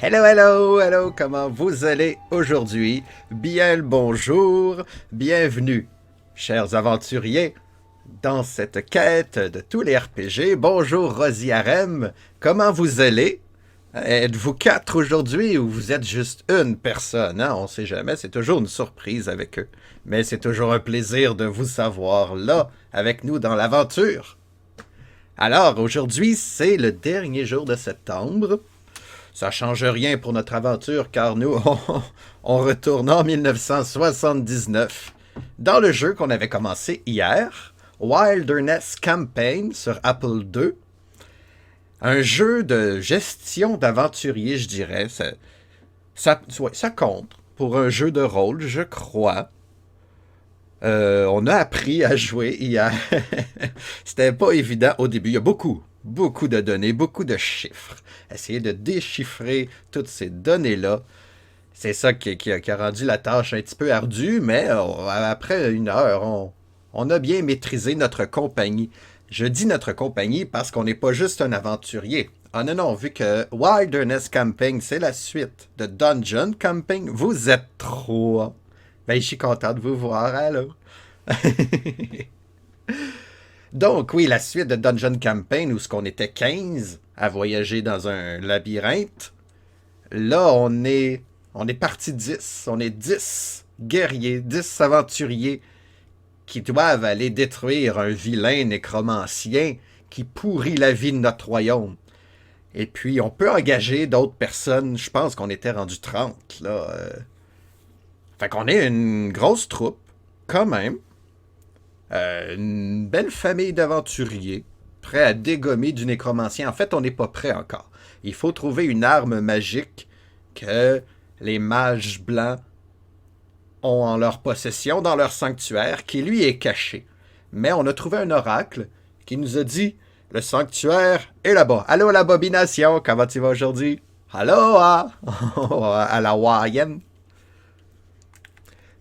Hello, hello, hello, comment vous allez aujourd'hui? Bien le bonjour, bienvenue, chers aventuriers, dans cette quête de tous les RPG. Bonjour Rosie Harem, comment vous allez? Êtes-vous quatre aujourd'hui ou vous êtes juste une personne? Hein? On sait jamais, c'est toujours une surprise avec eux. Mais c'est toujours un plaisir de vous savoir là, avec nous dans l'aventure. Alors, aujourd'hui, c'est le dernier jour de septembre. Ça change rien pour notre aventure car nous, on retourne en 1979 dans le jeu qu'on avait commencé hier, Wilderness Campaign sur Apple II. Un jeu de gestion d'aventurier, je dirais. Ça compte pour un jeu de rôle, je crois. On a appris à jouer hier. C'était pas évident au début. Il y a beaucoup de données, beaucoup de chiffres. Essayer de déchiffrer toutes ces données-là, c'est ça qui a rendu la tâche un petit peu ardue, mais après une heure, on a bien maîtrisé notre compagnie. Je dis notre compagnie parce qu'on n'est pas juste un aventurier. Ah non, non, vu que Wilderness Camping, c'est la suite de Dungeon Camping, vous êtes trois. Ben, je suis content de vous voir, alors. Donc, oui, la suite de Dungeon Campaign, où ce qu'on était 15 à voyager dans un labyrinthe. Là, on est parti 10. On est 10 guerriers, 10 aventuriers qui doivent aller détruire un vilain nécromancien qui pourrit la vie de notre royaume. Et puis, on peut engager d'autres personnes. Je pense qu'on était rendu 30, là. Fait qu'on est une grosse troupe, quand même. Une belle famille d'aventuriers, prêts à dégommer du nécromancien. En fait, on n'est pas prêt encore. Il faut trouver une arme magique que les mages blancs ont en leur possession dans leur sanctuaire, qui lui est caché. Mais on a trouvé un oracle qui nous a dit le sanctuaire est là-bas. Allô, l'abomination, comment tu vas aujourd'hui? Allô, à la Hawaïenne.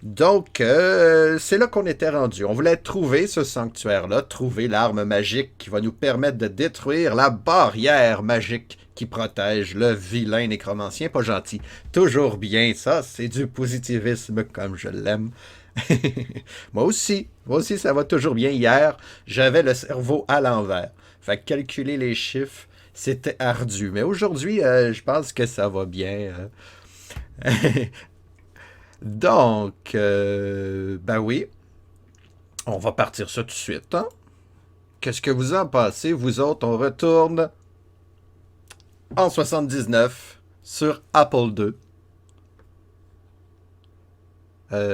Donc, c'est là qu'on était rendu. On voulait trouver ce sanctuaire-là, trouver l'arme magique qui va nous permettre de détruire la barrière magique qui protège le vilain nécromancien pas gentil. Toujours bien, ça, c'est du positivisme comme je l'aime. Moi aussi, ça va toujours bien. Hier, j'avais le cerveau à l'envers. Fait que calculer les chiffres, c'était ardu. Mais aujourd'hui, je pense que ça va bien. Donc, ben oui, on va partir ça tout de suite. Hein? Qu'est-ce que vous en pensez? Vous autres, on retourne en 79 sur Apple II.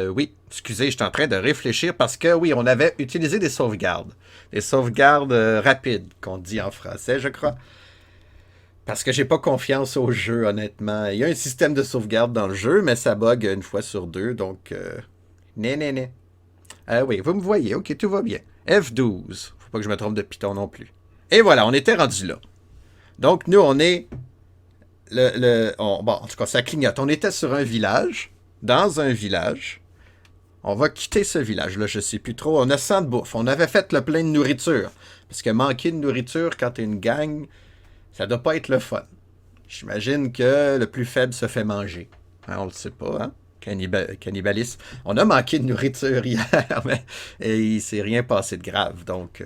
Oui, excusez, je suis en train de réfléchir parce que oui, on avait utilisé des sauvegardes. Des sauvegardes rapides, qu'on dit en français, je crois. Parce que j'ai pas confiance au jeu, honnêtement. Il y a un système de sauvegarde dans le jeu, mais ça bug une fois sur deux, donc... né. Oui, vous me voyez, ok, tout va bien. F12. Faut pas que je me trompe de Python non plus. Et voilà, on était rendu là. Donc, nous, on est... bon, en tout cas, ça clignote. On était sur un village, dans un village. On va quitter ce village-là, je sais plus trop. On a 100 de bouffe. On avait fait le plein de nourriture. Parce que manquer de nourriture quand t'es une gang... Ça doit pas être le fun. J'imagine que le plus faible se fait manger. Hein, on le sait pas, hein? Cannibalisme. On a manqué de nourriture hier, mais il s'est rien passé de grave, donc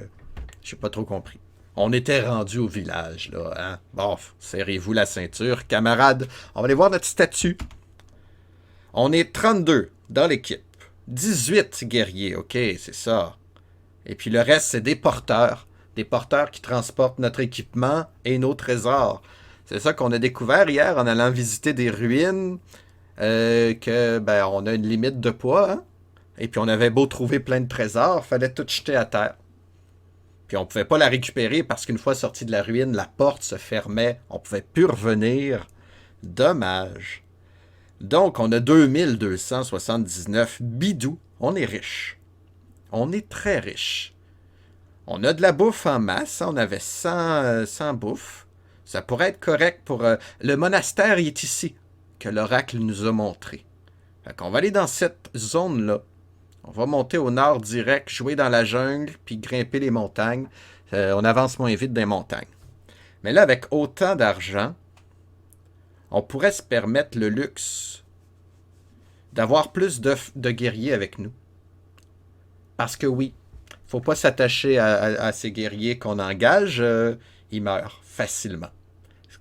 j'ai pas trop compris. On était rendu au village, là, hein? Bon, serrez-vous la ceinture, camarades. On va aller voir notre statut. On est 32 dans l'équipe. 18 guerriers, ok, c'est ça. Et puis le reste, c'est des porteurs. Des porteurs qui transportent notre équipement et nos trésors. C'est ça qu'on a découvert hier en allant visiter des ruines, que ben on a une limite de poids, hein? Et puis on avait beau trouver plein de trésors, fallait tout jeter à terre. Puis on pouvait pas la récupérer parce qu'une fois sorti de la ruine, la porte se fermait, on pouvait plus revenir. Dommage. Donc on a 2279 bidous, on est riche. On est très riche. On a de la bouffe en masse. On avait 100 bouffe. Ça pourrait être correct pour... le monastère est ici, que l'oracle nous a montré. Fait qu'on va aller dans cette zone-là. On va monter au nord direct, jouer dans la jungle, puis grimper les montagnes. On avance moins vite dans les montagnes. Mais là, avec autant d'argent, on pourrait se permettre le luxe d'avoir plus de guerriers avec nous. Parce que oui, faut pas s'attacher à ces guerriers qu'on engage, ils meurent facilement.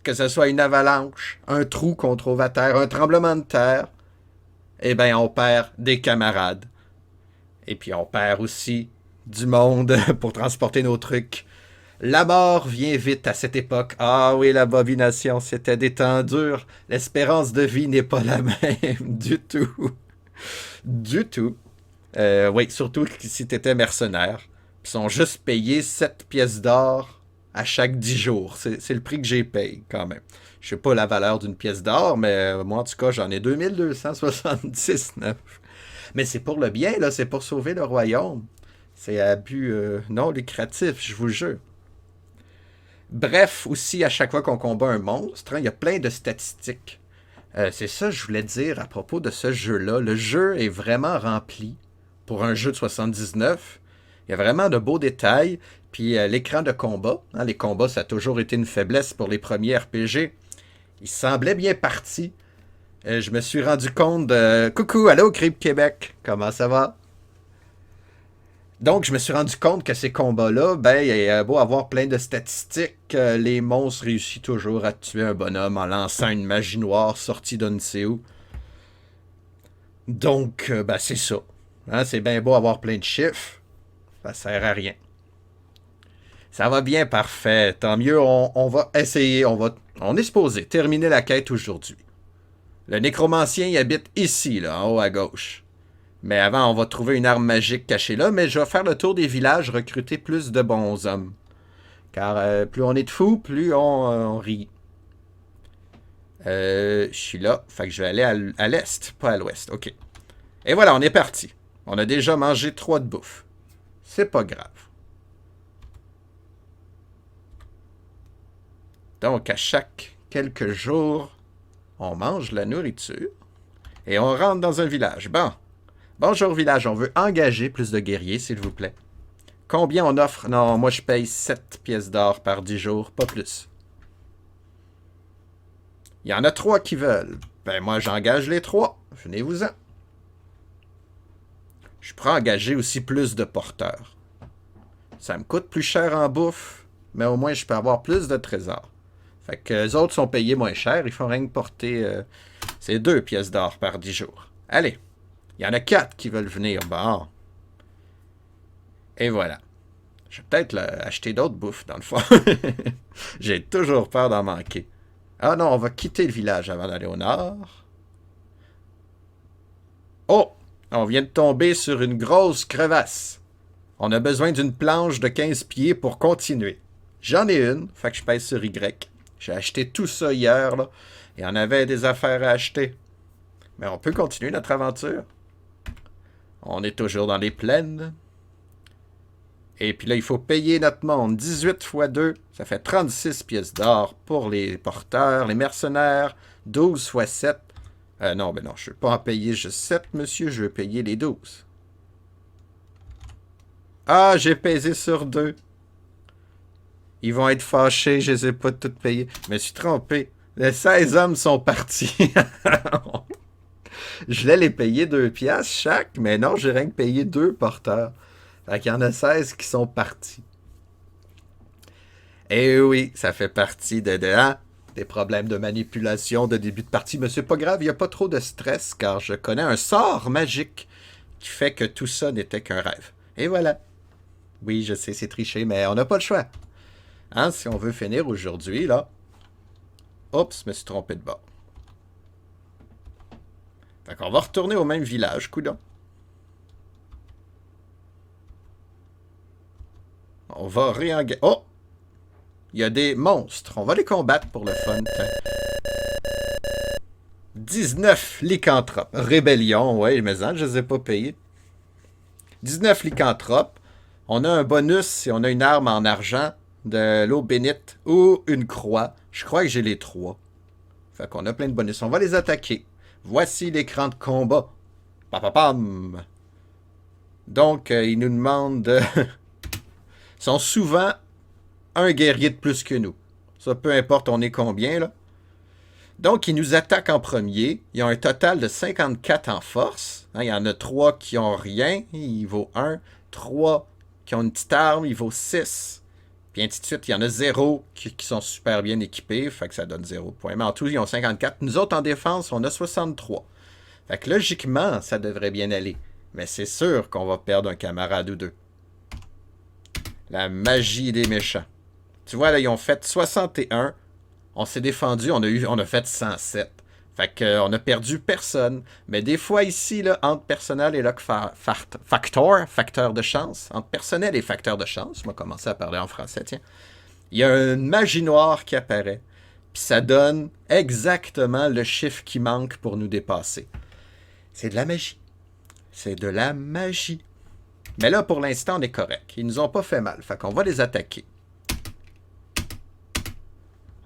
Que ce soit une avalanche, un trou qu'on trouve à terre, un tremblement de terre, eh bien, on perd des camarades. Et puis, on perd aussi du monde pour transporter nos trucs. La mort vient vite à cette époque. Ah oui, l'abomination, c'était des temps durs. L'espérance de vie n'est pas la même du tout. Du tout. Oui, surtout si t'étais mercenaire. Ils sont juste payés 7 pièces d'or à chaque 10 jours. C'est le prix que j'ai payé, quand même. Je sais pas la valeur d'une pièce d'or, mais moi, en tout cas, j'en ai 2279. Mais c'est pour le bien, là. C'est pour sauver le royaume. C'est à but non lucratif, je vous jure. Bref, aussi, à chaque fois qu'on combat un monstre, hein, il y a plein de statistiques. C'est ça que je voulais dire à propos de ce jeu-là. Le jeu est vraiment rempli pour un jeu de 79. Il y a vraiment de beaux détails. Puis l'écran de combat, hein, les combats, ça a toujours été une faiblesse pour les premiers RPG. Il semblait bien parti. Je me suis rendu compte de... Coucou, allô, Crip Québec, comment ça va? Donc, je me suis rendu compte que ces combats-là, ben, il y a beau avoir plein de statistiques, les monstres réussissent toujours à tuer un bonhomme en lançant une magie noire sortie d'un ne sait où. Donc, ben, c'est ça. Hein, c'est bien beau avoir plein de chiffres, ça sert à rien. Ça va bien, parfait. Tant mieux, on va essayer, on est supposé terminer la quête aujourd'hui. Le nécromancien, il habite ici, là, en haut à gauche. Mais avant, on va trouver une arme magique cachée là, mais je vais faire le tour des villages, recruter plus de bons hommes. Car plus on est de fous, plus on rit. Je suis là, fait que je vais aller à l'est, pas à l'ouest. OK. Et voilà, on est parti. On a déjà mangé 3 de bouffe. C'est pas grave. Donc, à chaque quelques jours, on mange la nourriture et on rentre dans un village. Bon. Bonjour village, on veut engager plus de guerriers, s'il vous plaît. Combien on offre? Non, moi je paye 7 pièces d'or par 10 jours, pas plus. Il y en a 3 qui veulent. Ben moi j'engage les 3. Venez-vous-en. Je pourrais engager aussi plus de porteurs. Ça me coûte plus cher en bouffe, mais au moins je peux avoir plus de trésors. Fait que les autres sont payés moins cher, ils font rien que porter ces 2 pièces d'or par 10 jours. Allez, il y en a 4 qui veulent venir. Bon. Et voilà. Je vais peut-être acheter d'autres bouffes, dans le fond. J'ai toujours peur d'en manquer. Ah non, on va quitter le village avant d'aller au nord. Oh! On vient de tomber sur une grosse crevasse. On a besoin d'une planche de 15 pieds pour continuer. J'en ai une, fait que je pèse sur Y. J'ai acheté tout ça hier, là. Et on avait des affaires à acheter. Mais on peut continuer notre aventure. On est toujours dans les plaines. Et puis là, il faut payer notre monde. 18 fois 2, ça fait 36 pièces d'or pour les porteurs, les mercenaires. 12 fois 7. Non, ben non, je ne veux pas en payer juste 7, monsieur. Je veux payer les 12. Ah, j'ai pesé sur 2. Ils vont être fâchés, je les ai pas toutes payées. Je me suis trompé. Les 16 hommes sont partis. Je voulais les payer 2 piastres chaque, mais non, j'ai rien que payé 2 porteurs. Fait qu'il y en a 16 qui sont partis. Et oui, ça fait partie des problèmes de manipulation de début de partie. Mais c'est pas grave, il n'y a pas trop de stress, car je connais un sort magique qui fait que tout ça n'était qu'un rêve. Et voilà. Oui, je sais, c'est triché, mais on n'a pas le choix. Hein, si on veut finir aujourd'hui, là. Oups, je me suis trompé de bord. Fait qu'on va retourner au même village, coudonc. On va réengager. Oh! Il y a des monstres. On va les combattre pour le fun. 19 lycanthropes. Rébellion, ouais, mais je ne les ai pas payés. 19 lycanthropes. On a un bonus si on a une arme en argent, de l'eau bénite ou une croix. Je crois que j'ai les 3. Fait qu'on a plein de bonus. On va les attaquer. Voici l'écran de combat. Papapam! Donc, ils nous demandent de... Ils sont souvent un guerrier de plus que nous. Ça, peu importe on est combien, là. Donc, ils nous attaquent en premier. Ils ont un total de 54 en force. Hein, il y en a 3 qui ont rien. Il vaut 1. 3 qui ont une petite arme. Il vaut 6. Puis ainsi de suite. Il y en a 0 qui sont super bien équipés. Fait que ça donne 0 points. Mais en tout, ils ont 54. Nous autres, en défense, on a 63. Fait que logiquement, ça devrait bien aller. Mais c'est sûr qu'on va perdre un camarade ou deux. La magie des méchants. Tu vois, là, ils ont fait 61. On s'est défendu, on a fait 107. Fait qu'on a perdu personne. Mais des fois ici, là, entre personnel et luck facteur de chance, entre personnel et facteur de chance, on va commencer à parler en français, tiens. Il y a une magie noire qui apparaît. Puis ça donne exactement le chiffre qui manque pour nous dépasser. C'est de la magie. C'est de la magie. Mais là, pour l'instant, on est correct. Ils nous ont pas fait mal. Fait qu'on va les attaquer.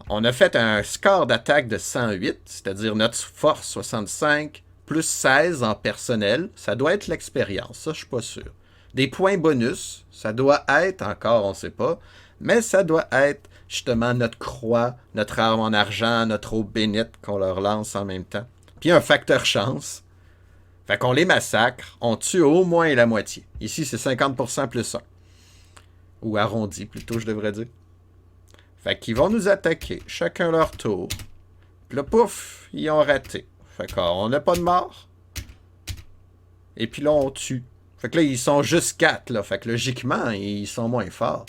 On a fait un score d'attaque de 108, c'est-à-dire notre force 65, plus 16 en personnel. Ça doit être l'expérience, ça, je suis pas sûr. Des points bonus, ça doit être, encore, on sait pas, mais ça doit être justement notre croix, notre arme en argent, notre eau bénite qu'on leur lance en même temps. Puis un facteur chance. Fait qu'on les massacre, on tue au moins la moitié. Ici, c'est 50% plus 1. Ou arrondi, plutôt, je devrais dire. Fait qu'ils vont nous attaquer, chacun leur tour. Puis là, pouf, ils ont raté. Fait qu'on n'a pas de mort. Et puis là, on tue. Fait que là, ils sont juste 4, là. Fait que logiquement, ils sont moins forts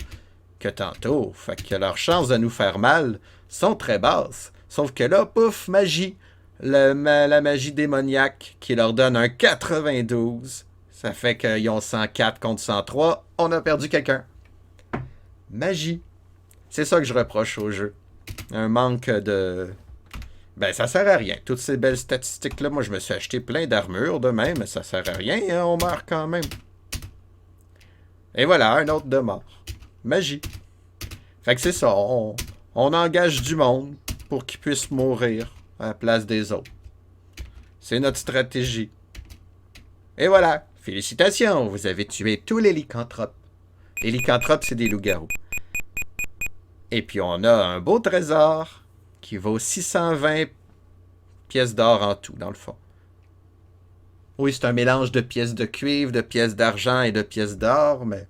que tantôt. Fait que leurs chances de nous faire mal sont très basses. Sauf que là, pouf, magie. La magie démoniaque qui leur donne un 92. Ça fait qu'ils ont 104 contre 103. On a perdu quelqu'un. Magie. C'est ça que je reproche au jeu. Un manque de... Ben, ça sert à rien. Toutes ces belles statistiques-là, moi, je me suis acheté plein d'armures de même, mais ça sert à rien, hein, on meurt quand même. Et voilà, un autre de mort. Magie. Fait que c'est ça, on engage du monde pour qu'ils puissent mourir à la place des autres. C'est notre stratégie. Et voilà, félicitations, vous avez tué tous les lycanthropes. Les lycanthropes, c'est des loups-garous. Et puis on a un beau trésor qui vaut 620 pièces d'or en tout, dans le fond. Oui, c'est un mélange de pièces de cuivre, de pièces d'argent et de pièces d'or, mais...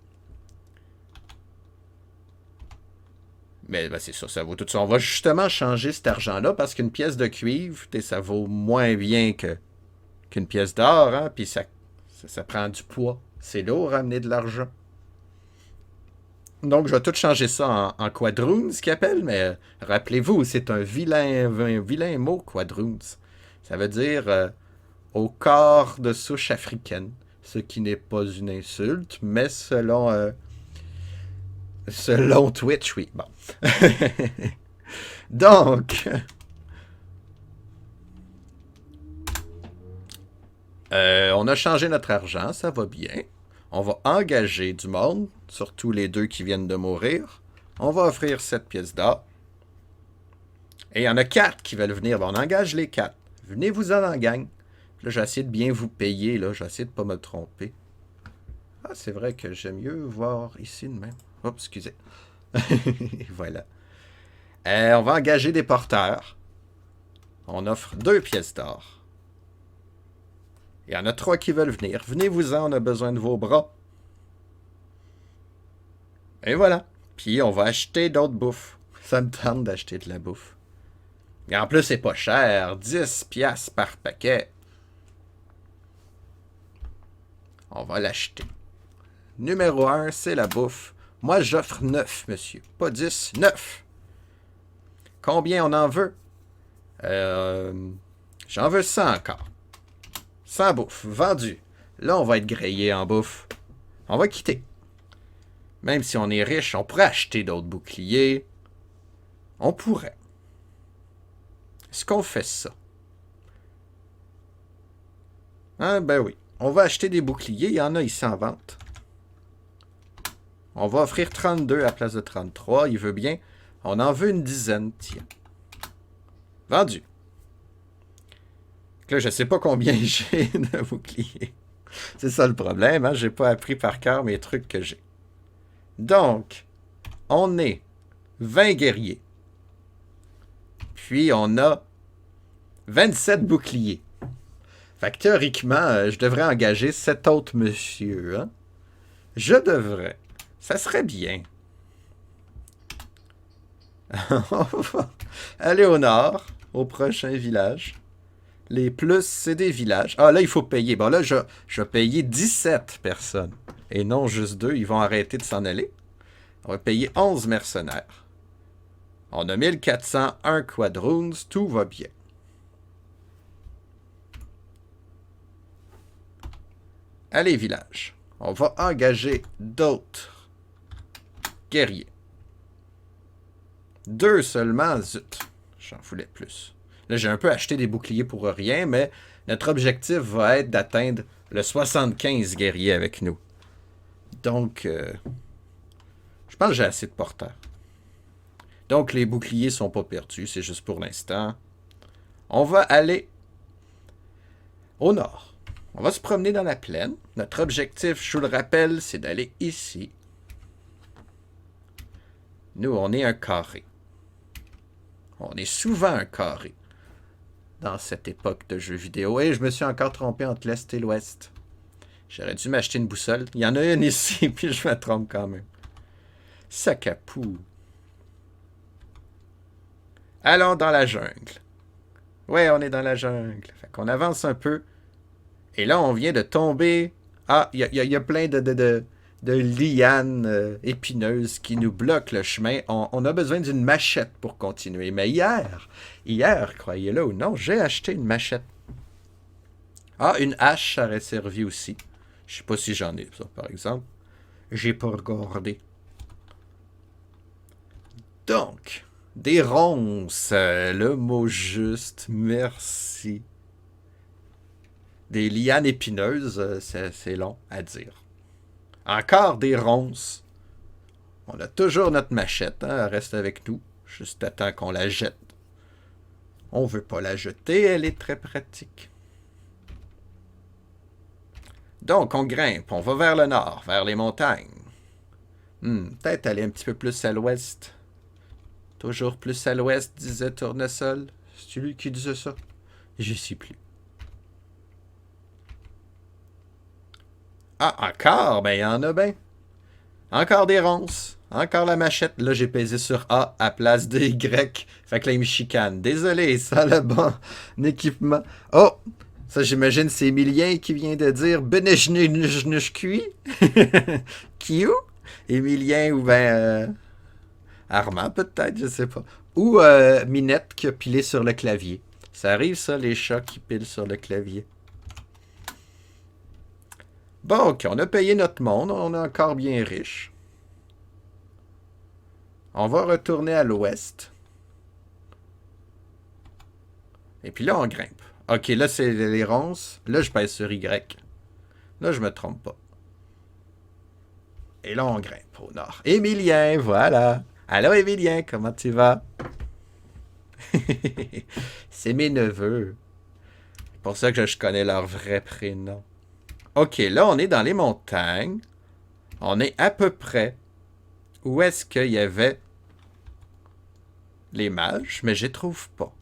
Mais ben, c'est ça, ça vaut tout ça. On va justement changer cet argent-là parce qu'une pièce de cuivre, ça vaut moins bien qu'une pièce d'or, hein? Puis ça prend du poids. C'est lourd à amener de l'argent. Donc, je vais tout changer ça en quadroons, ce qu'ils appellent, mais rappelez-vous, c'est un vilain mot, quadroons. Ça veut dire au corps de souche africaine, ce qui n'est pas une insulte, mais selon Twitch, oui. Bon. Donc, on a changé notre argent, ça va bien. On va engager du monde, surtout les deux qui viennent de mourir. On va offrir 7 pièces d'or. Et il y en a 4 qui veulent venir. Bon, on engage les 4. Venez-vous-en en gang. Là, j'ai essayé de bien vous payer. Là, j'ai essayé de ne pas me tromper. Ah, c'est vrai que j'aime mieux voir ici de même. Oups, excusez. Voilà. On va engager des porteurs. On offre 2 pièces d'or. Il y en a 3 qui veulent venir. Venez-vous-en, on a besoin de vos bras. Et voilà. Puis on va acheter d'autres bouffes. Ça me tente d'acheter de la bouffe. Et en plus, c'est pas cher. 10 piastres par paquet. On va l'acheter. Numéro 1, c'est la bouffe. Moi, j'offre 9, monsieur. Pas 10, 9. Combien on en veut? J'en veux 100 encore. 100 bouffe. Vendu. Là, on va être grillé en bouffe. On va quitter. Même si on est riche, on pourrait acheter d'autres boucliers. On pourrait. Est-ce qu'on fait ça? Ah, ben oui. On va acheter des boucliers. Il y en a ici en vente. On va offrir 32 à la place de 33. Il veut bien. On en veut une dizaine. Tiens. Vendu. Là, je sais pas combien j'ai de boucliers. C'est ça le problème, hein? J'ai pas appris par cœur mes trucs que j'ai. Donc, on est 20 guerriers. Puis, on a 27 boucliers. Fait que théoriquement, je devrais engager cet autre monsieur. Hein? Je devrais. Ça serait bien. On va aller au nord, au prochain village. Les plus, c'est des villages. Ah, là, il faut payer. Bon, là, je vais payer 17 personnes. Et non juste 2. Ils vont arrêter de s'en aller. On va payer 11 mercenaires. On a 1401 quadroons. Tout va bien. Allez, village. On va engager d'autres guerriers. 2 seulement. Zut. J'en voulais plus. Là, j'ai un peu acheté des boucliers pour rien, mais notre objectif va être d'atteindre le 75 guerriers avec nous. Donc, je pense que j'ai assez de porteurs. Donc, les boucliers sont pas perdus, c'est juste pour l'instant. On va aller au nord. On va se promener dans la plaine. Notre objectif, je vous le rappelle, c'est d'aller ici. Nous, on est un carré. On est souvent un carré dans cette époque de jeux vidéo. Et je me suis encore trompé entre l'Est et l'Ouest. J'aurais dû m'acheter une boussole. Il y en a une ici, puis je me trompe quand même. Sac à poux. Allons dans la jungle. Ouais, on est dans la jungle. Fait qu'on avance un peu. Et là, on vient de tomber. Ah, il y a plein de lianes épineuses qui nous bloquent le chemin. On a besoin d'une machette pour continuer. Mais hier, croyez-le ou non, j'ai acheté une machette. Ah, une hache, ça aurait servi aussi. Je sais pas si j'en ai, ça, par exemple. J'ai pas regardé. Donc, des ronces, le mot juste, merci. Des lianes épineuses, c'est long à dire. Encore des ronces. On a toujours notre machette, hein, elle reste avec nous, juste à temps qu'on la jette. On veut pas la jeter, elle est très pratique. Donc, on grimpe, on va vers le nord, vers les montagnes. Peut-être aller un petit peu plus à l'ouest. Toujours plus à l'ouest, disait Tournesol. C'est lui qui disait ça? Je sais plus. Ah, encore? Ben, il y en a bien. Encore des ronces. Encore la machette. Là, j'ai pesé sur A à place de Y. Fait que là, il me chicane. Désolé, ça, le bon équipement. Oh! Ça, j'imagine, c'est Emilien qui vient de dire Benejnejnejcuit. Qui ou? Emilien ou ben Armand, peut-être, je sais pas. Ou Minette qui a pilé sur le clavier. Ça arrive, ça, les chats qui pilent sur le clavier. Bon, ok, on a payé notre monde, on est encore bien riche. On va retourner à l'ouest. Et puis là, on grimpe. Ok, là, c'est les ronces. Là, je pèse sur Y. Là, je me trompe pas. Et là, on grimpe au nord. Émilien, voilà. Allô, Émilien, comment tu vas? C'est mes neveux. C'est pour ça que je connais leur vrai prénom. Ok, là, on est dans les montagnes. On est à peu près où est-ce qu'il y avait les mages, mais je les trouve pas.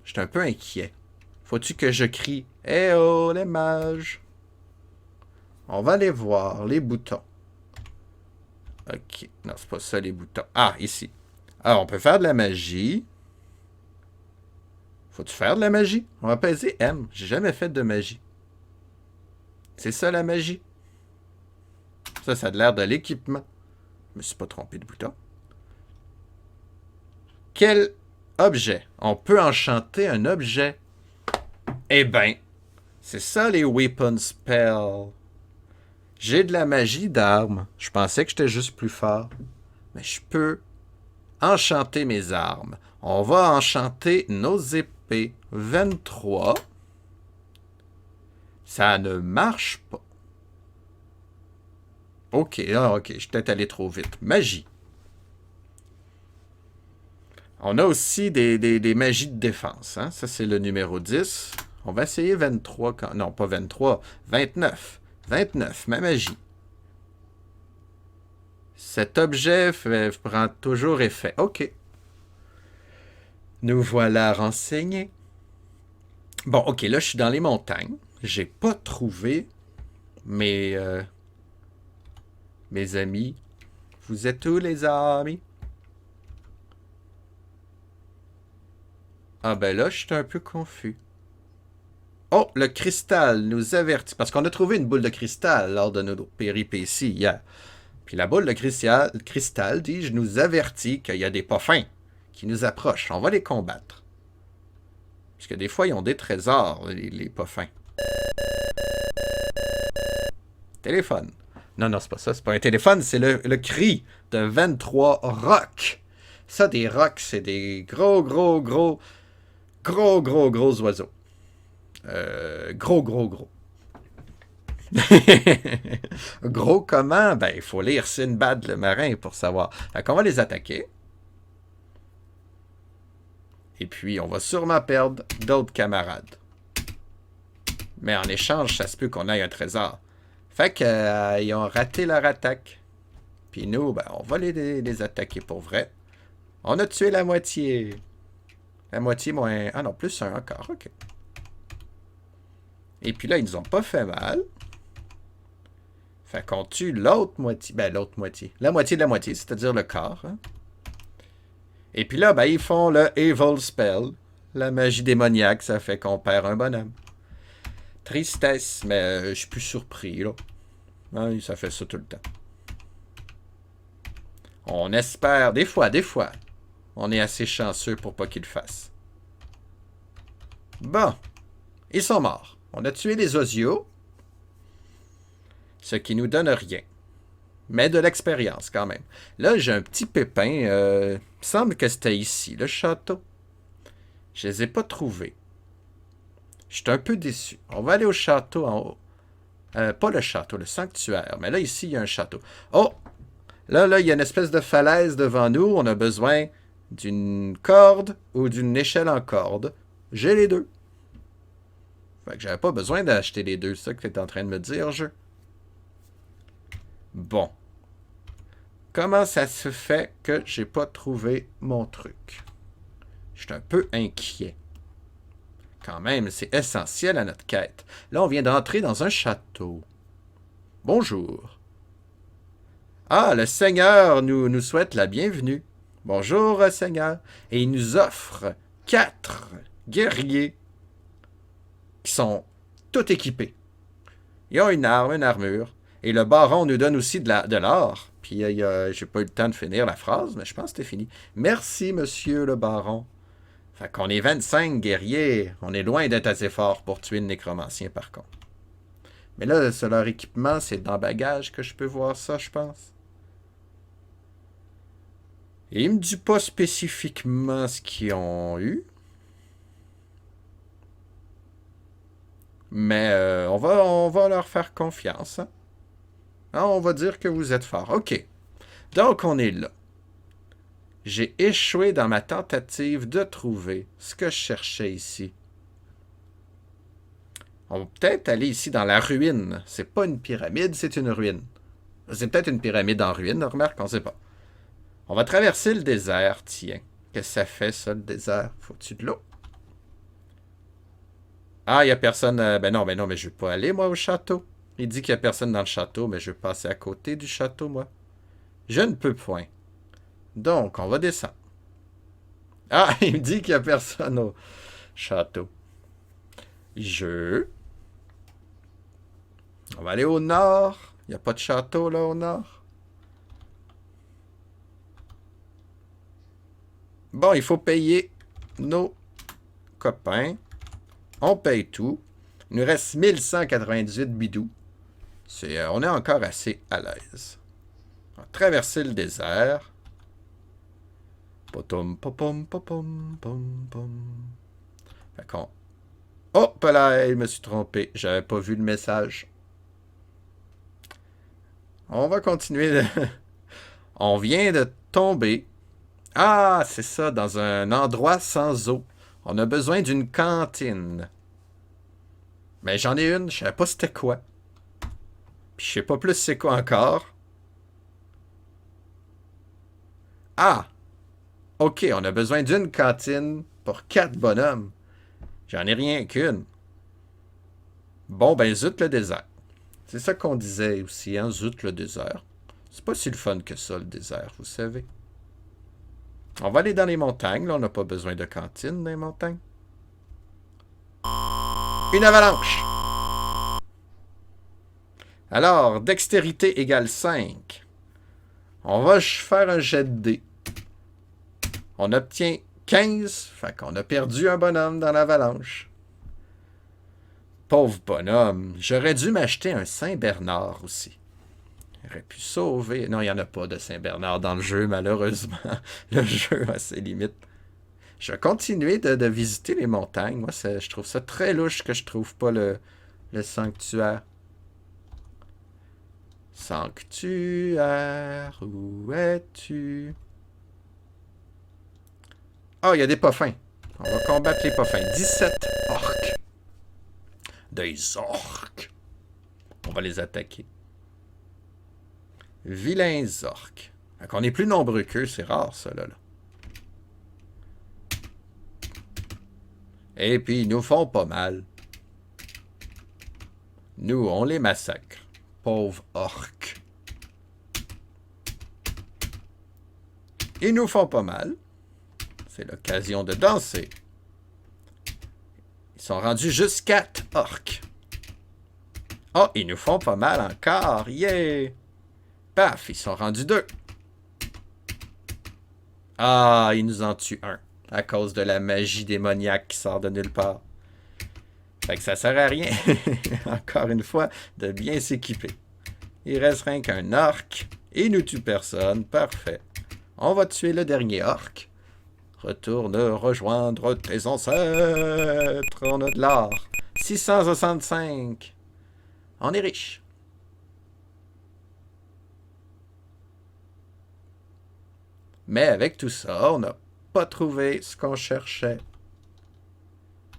J'étais un peu inquiet. Faut-tu que je crie « Eh oh, les mages! » On va aller voir, les boutons. Ok, non, c'est pas ça, les boutons. Ah, ici. Ah, on peut faire de la magie. Faut-tu faire de la magie? On va peser M. J'ai jamais fait de magie. C'est ça, la magie? Ça a l'air de l'équipement. Je me suis pas trompé de bouton. Quel objet? On peut enchanter un objet. Eh ben, c'est ça les weapon spells. J'ai de la magie d'armes. Je pensais que j'étais juste plus fort. Mais je peux enchanter mes armes. On va enchanter nos épées. 23. Ça ne marche pas. Ok, ok, je suis peut-être allé trop vite. Magie. On a aussi des magies de défense. Hein? Ça, c'est le numéro 10. On va essayer 23. Non, pas 23. 29. 29, ma magie. Cet objet prend toujours effet. OK. Nous voilà renseignés. Bon, OK, là, je suis dans les montagnes. J'ai pas trouvé mes, mes amis. Vous êtes où, les amis? Ah ben là, je suis un peu confus. Oh, le cristal nous avertit. Parce qu'on a trouvé une boule de cristal lors de nos péripéties hier. Puis la boule de cristal, dis-je, nous avertit qu'il y a des poffins qui nous approchent. On va les combattre. Parce que des fois, ils ont des trésors, les poffins. Téléphone. Non, non, c'est pas ça. C'est pas un téléphone, c'est le cri de 23 rocs. Ça, des rocs, c'est des gros oiseaux. Gros. Gros comment? Ben, il faut lire Sinbad le marin pour savoir. Fait qu'on va les attaquer. Et puis, on va sûrement perdre d'autres camarades. Mais en échange, ça se peut qu'on ait un trésor. Fait qu'ils ont raté leur attaque. Puis nous, ben, on va les attaquer pour vrai. On a tué la moitié. La moitié moins... Ah non, plus un encore, ok. Et puis là, ils nous ont pas fait mal. Fait qu'on tue l'autre moitié. Ben, l'autre moitié. La moitié de la moitié, c'est-à-dire le corps. Hein? Et puis là, ben, ils font le Evil Spell. La magie démoniaque, ça fait qu'on perd un bonhomme. Tristesse, mais je suis plus surpris, là. Hein, ça fait ça tout le temps. On espère, des fois, on est assez chanceux pour pas qu'ils le fassent. Bon, ils sont morts. On a tué les osios, ce qui nous donne rien. Mais de l'expérience, quand même. Là, j'ai un petit pépin. Il me semble que c'était ici, le château. Je les ai pas trouvés. Je suis un peu déçu. On va aller au château en haut. Pas le château, le sanctuaire. Mais là, ici, il y a un château. Oh! Là, il y a une espèce de falaise devant nous. On a besoin d'une corde ou d'une échelle en corde. J'ai les deux. Fait que j'avais pas besoin d'acheter les deux. C'est ça que tu es en train de me dire, jeu. Bon. Comment ça se fait que j'ai pas trouvé mon truc? Je suis un peu inquiet. Quand même, c'est essentiel à notre quête. Là, on vient d'entrer dans un château. Bonjour. Ah, le Seigneur nous souhaite la bienvenue. Bonjour, Seigneur. Et il nous offre 4 guerriers qui sont tout équipés. Ils ont une arme, une armure. Et le baron nous donne aussi de l'or. Puis, j'ai pas eu le temps de finir la phrase, mais je pense que c'était fini. Merci, monsieur le baron. Fait qu'on est 25 guerriers. On est loin d'être assez fort pour tuer le nécromancien, par contre. Mais là, c'est leur équipement, c'est dans le bagage que je peux voir ça, je pense. Et il me dit pas spécifiquement ce qu'ils ont eu. Mais on va leur faire confiance. Hein? Ah, on va dire que vous êtes forts. OK. Donc, on est là. J'ai échoué dans ma tentative de trouver ce que je cherchais ici. On va peut-être aller ici dans la ruine. C'est pas une pyramide, c'est une ruine. C'est peut-être une pyramide en ruine, remarque, on sait pas. On va traverser le désert, tiens. Qu'est-ce que ça fait, ça, le désert? Faut-tu de l'eau? Ah, il n'y a personne... ben non, mais je veux pas aller, moi, au château. Il dit qu'il n'y a personne dans le château, mais je veux passer à côté du château, moi. Je ne peux point. Donc, on va descendre. Ah, il me dit qu'il n'y a personne au château. On va aller au nord. Il n'y a pas de château, là, au nord. Bon, il faut payer nos copains. On paye tout. Il nous reste 1198 bidous. On est encore assez à l'aise. On va traverser le désert. Potom, popom, popom, pom, pom. Fait qu'on... Oh, là, je me suis trompé. J'avais pas vu le message. On va continuer. On vient de tomber. Ah, c'est ça, dans un endroit sans eau. On a besoin d'une cantine. Mais j'en ai une, je savais pas c'était quoi. Puis je sais pas plus c'est quoi encore. Ah! OK, on a besoin d'une cantine pour 4 bonhommes. J'en ai rien qu'une. Bon, ben zut le désert. C'est ça qu'on disait aussi, hein, zut le désert. C'est pas si le fun que ça, le désert, vous savez. On va aller dans les montagnes, là, on n'a pas besoin de cantine dans les montagnes. Une avalanche! Alors, dextérité égale 5. On va faire un jet de dés. On obtient 15, fait qu'on a perdu un bonhomme dans l'avalanche. Pauvre bonhomme, j'aurais dû m'acheter un Saint-Bernard aussi. J'aurais pu sauver... Non, il n'y en a pas de Saint-Bernard dans le jeu, malheureusement. Le jeu a ses limites. Je vais continuer de visiter les montagnes. Moi, je trouve ça très louche que je trouve pas le sanctuaire. Sanctuaire, où es-tu? Ah, il y a des poffins. On va combattre les poffins. 17 orques. Des orques. On va les attaquer. Vilains orques. Fait qu'on est plus nombreux qu'eux, c'est rare ça, là. Et puis, ils nous font pas mal. Nous, on les massacre. Pauvres orques. Ils nous font pas mal. C'est l'occasion de danser. Ils sont rendus juste 4 orques. Oh, ils nous font pas mal encore. Yeah! Paf, ils sont rendus 2. Ah, ils nous en tuent un. À cause de la magie démoniaque qui sort de nulle part. Fait que ça sert à rien, encore une fois, de bien s'équiper. Il reste rien qu'un orc. Il nous tue personne. Parfait. On va tuer le dernier orc. Retourne rejoindre tes ancêtres. On a de l'or. 665. On est riche. Mais avec tout ça, on n'a pas trouvé ce qu'on cherchait.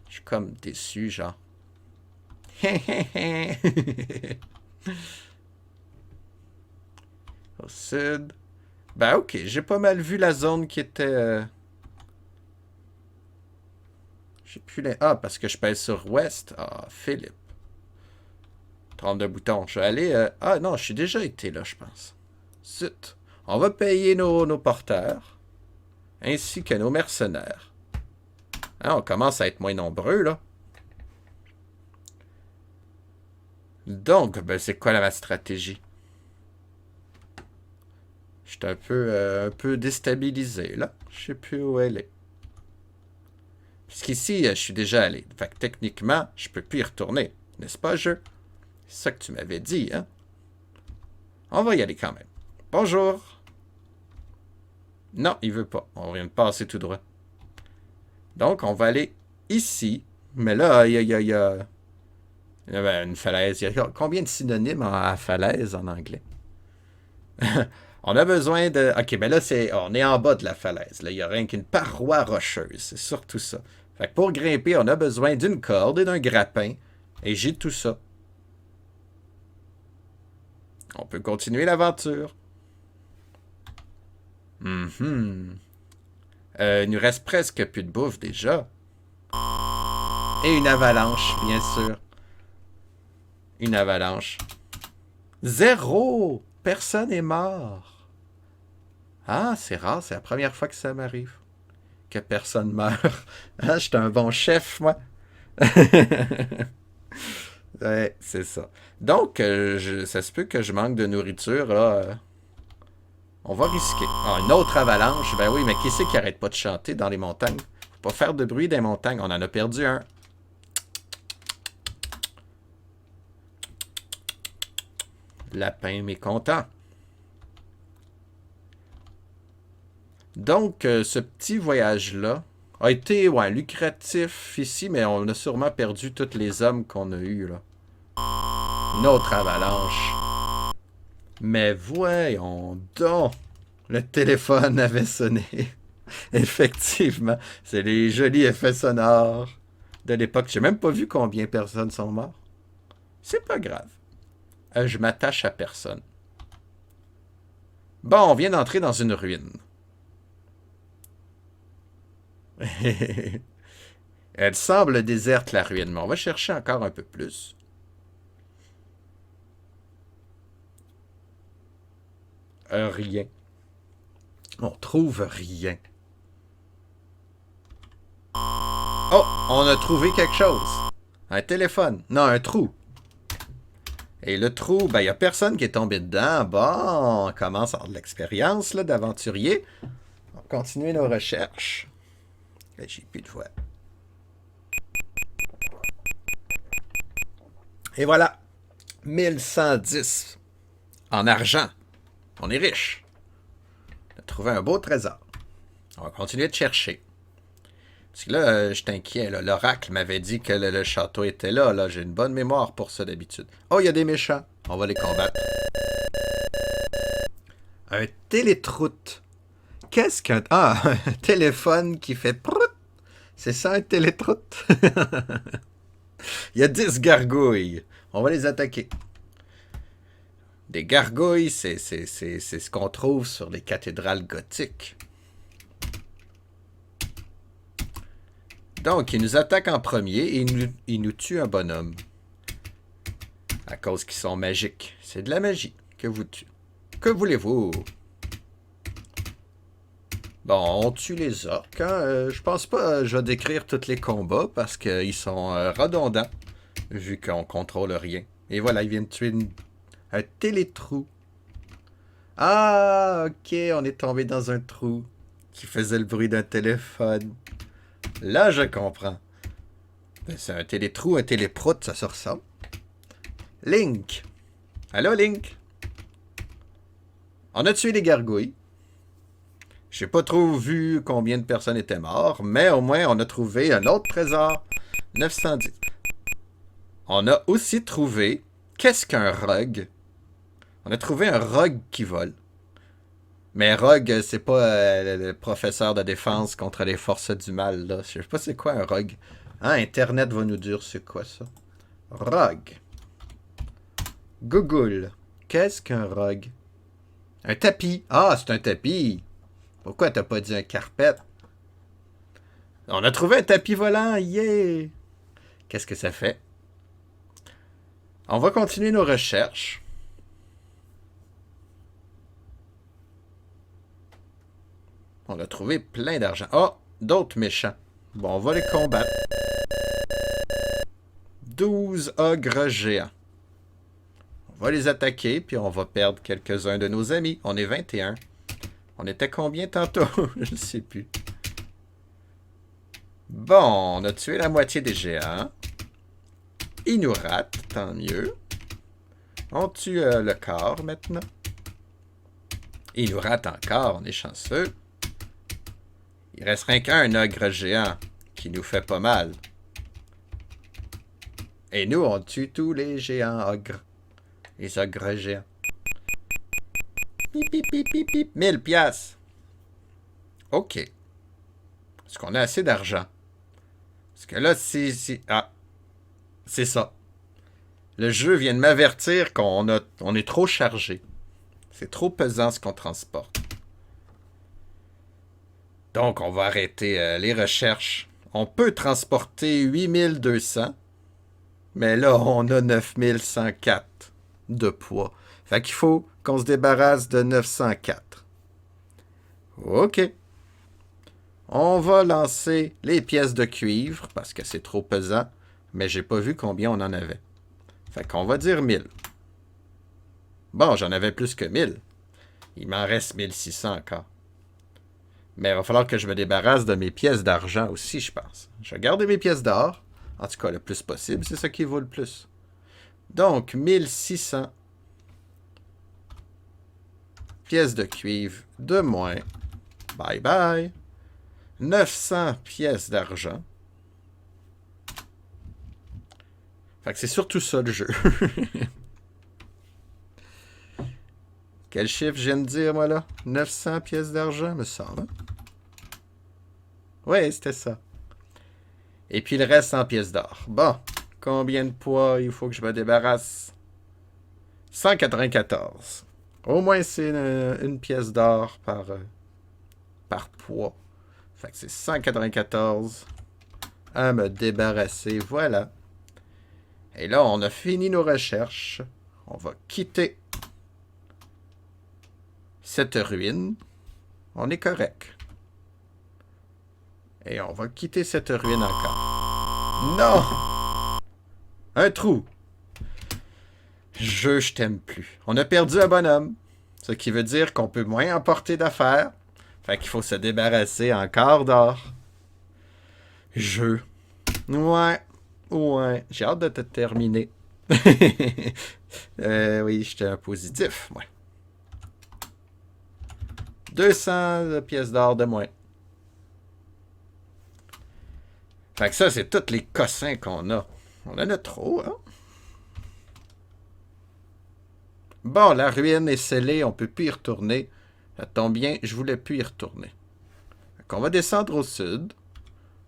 Je suis comme déçu, genre. Au sud. Ben ok, j'ai pas mal vu la zone qui était... J'ai plus les... Ah, parce que je pèse sur ouest. Ah, Philippe. 32 boutons. Je vais aller... Ah non, je suis déjà été là, je pense. Zut. On va payer nos porteurs. Ainsi que nos mercenaires. Hein, on commence à être moins nombreux, là. Donc, ben, c'est quoi ma stratégie? Je suis un peu déstabilisé, là. Je sais plus où elle est. Puisqu'ici, je suis déjà allé. Fait que techniquement, je peux plus y retourner. N'est-ce pas, jeu? C'est ça que tu m'avais dit, hein? On va y aller quand même. Bonjour. Non, il veut pas. On vient de passer tout droit. Donc, on va aller ici. Mais là, il y a une falaise. Il y a combien de synonymes à falaise en anglais? On a besoin de... OK, ben là, on est en bas de la falaise. Là, il n'y a rien qu'une paroi rocheuse. C'est surtout ça. Fait que pour grimper, on a besoin d'une corde et d'un grappin. Et j'ai tout ça. On peut continuer l'aventure. Il nous reste presque plus de bouffe déjà. Et une avalanche, bien sûr. Une avalanche. 0! Personne est mort. Ah, c'est rare, c'est la première fois que ça m'arrive. Que personne meurt. Ah, j'étais un bon chef, moi. Ouais, c'est ça. Donc, ça se peut que je manque de nourriture, là. On va risquer. Ah, une autre avalanche. Ben oui, mais qui c'est qui arrête pas de chanter dans les montagnes? Faut pas faire de bruit dans les montagnes. On en a perdu un. Lapin mécontent. Donc, ce petit voyage-là a été lucratif ici, mais on a sûrement perdu tous les hommes qu'on a eus, là. Une autre avalanche. Mais voyons donc. Le téléphone avait sonné. Effectivement, c'est les jolis effets sonores de l'époque. J'ai même pas vu combien de personnes sont mortes. C'est pas grave. Je m'attache à personne. Bon, on vient d'entrer dans une ruine. Elle semble déserte, la ruine, mais on va chercher encore un peu plus. Rien. On trouve rien. Oh, on a trouvé quelque chose. Un téléphone. Non, un trou. Et le trou, ben, il n'y a personne qui est tombé dedans. Bon, on commence à avoir de l'expérience là, d'aventurier. On va continuer nos recherches. Là, j'ai plus de voix. Et voilà. 1110. En argent. On est riche. On a trouvé un beau trésor. On va continuer de chercher. Parce que là, je t'inquiète, l'oracle m'avait dit que le château était là. Là. J'ai une bonne mémoire pour ça d'habitude. Oh, il y a des méchants. On va les combattre. Un télétroute. Qu'est-ce qu'un... Ah, un téléphone qui fait prout. C'est ça un télétroute? Il y a 10 gargouilles. On va les attaquer. Des gargouilles, c'est ce qu'on trouve sur les cathédrales gothiques. Donc, ils nous attaquent en premier et ils nous tuent un bonhomme. À cause qu'ils sont magiques. C'est de la magie que vous tuez. Que voulez-vous? Bon, on tue les orques. Hein? Je pense pas que je vais décrire tous les combats parce qu'ils sont redondants, vu qu'on contrôle rien. Et voilà, ils viennent tuer un télétrou. Ah, ok, on est tombé dans un trou qui faisait le bruit d'un téléphone. Là, je comprends. Ben, c'est un télétrou, un téléproute, ça se ressemble. Link. Allô, Link? On a tué les gargouilles. J'ai pas trop vu combien de personnes étaient mortes, mais au moins, on a trouvé un autre trésor. 910. On a aussi trouvé... Qu'est-ce qu'un rogue? On a trouvé un rogue qui vole. Mais rogue, c'est pas le professeur de défense contre les forces du mal, là. Je sais pas c'est quoi un rogue. Hein, Internet va nous dire c'est quoi ça. Rogue. Google. Qu'est-ce qu'un rogue? Un tapis. Ah, c'est un tapis. Pourquoi t'as pas dit un carpet? On a trouvé un tapis volant, yeah! Qu'est-ce que ça fait? On va continuer nos recherches. On a trouvé plein d'argent. Oh, d'autres méchants. Bon, on va les combattre. 12 ogres géants. On va les attaquer, puis on va perdre quelques-uns de nos amis. On est 21. On était combien tantôt? Je ne sais plus. Bon, on a tué la moitié des géants. Ils nous ratent, tant mieux. On tue le corps maintenant. Ils nous ratent encore, on est chanceux. Il reste rien qu'un ogre géant qui nous fait pas mal. Et nous, on tue tous les géants ogres. Les ogres géants. Pip, pip, pip, pip, pip. 1000 piastres. OK. Est-ce qu'on a assez d'argent? Parce que là, ah. C'est ça. Le jeu vient de m'avertir qu'on est trop chargé. C'est trop pesant ce qu'on transporte. Donc, on va arrêter les recherches. On peut transporter 8200. Mais là, on a 9104 de poids. Fait qu'il faut qu'on se débarrasse de 904. OK. On va lancer les pièces de cuivre parce que c'est trop pesant. Mais j'ai pas vu combien on en avait. Fait qu'on va dire 1000. Bon, j'en avais plus que 1000. Il m'en reste 1600 encore. Mais il va falloir que je me débarrasse de mes pièces d'argent aussi, je pense. Je vais garder mes pièces d'or. En tout cas, le plus possible, c'est ça qui vaut le plus. Donc, 1600 pièces de cuivre de moins. Bye bye. 900 pièces d'argent. Fait que c'est surtout ça le jeu. Quel chiffre je viens de dire, moi, là? 900 pièces d'argent, me semble. Hein? Oui, c'était ça. Et puis le reste en pièces d'or. Bon, combien de poids il faut que je me débarrasse? 194. Au moins, c'est une pièce d'or par poids. Fait que c'est 194 à me débarrasser. Voilà. Et là, on a fini nos recherches. On va quitter cette ruine. On est correct. Et on va quitter cette ruine encore. Non! Un trou. Je t'aime plus. On a perdu un bonhomme. Ce qui veut dire qu'on peut moins emporter d'affaires. Fait qu'il faut se débarrasser encore d'or. Ouais. Ouais. J'ai hâte de te terminer. Oui, j'étais un positif, moi. 200 pièces d'or de moins. Fait que ça, c'est tous les cossins qu'on a. On en a trop, hein? Bon, la ruine est scellée, on peut plus y retourner. Ça tombe bien, je voulais plus y retourner. Fait qu'on va descendre au sud.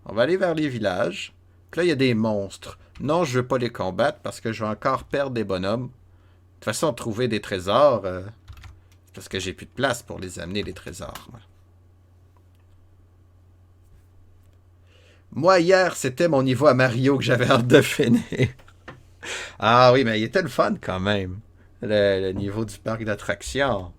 On va aller vers les villages. Puis là, il y a des monstres. Non, je veux pas les combattre parce que je vais encore perdre des bonhommes. De toute façon, trouver des trésors, c'est parce que j'ai plus de place pour les amener, les trésors. Moi, hier, c'était mon niveau à Mario que j'avais hâte de finir. Ah oui, mais il était le fun quand même. Le niveau du parc d'attractions.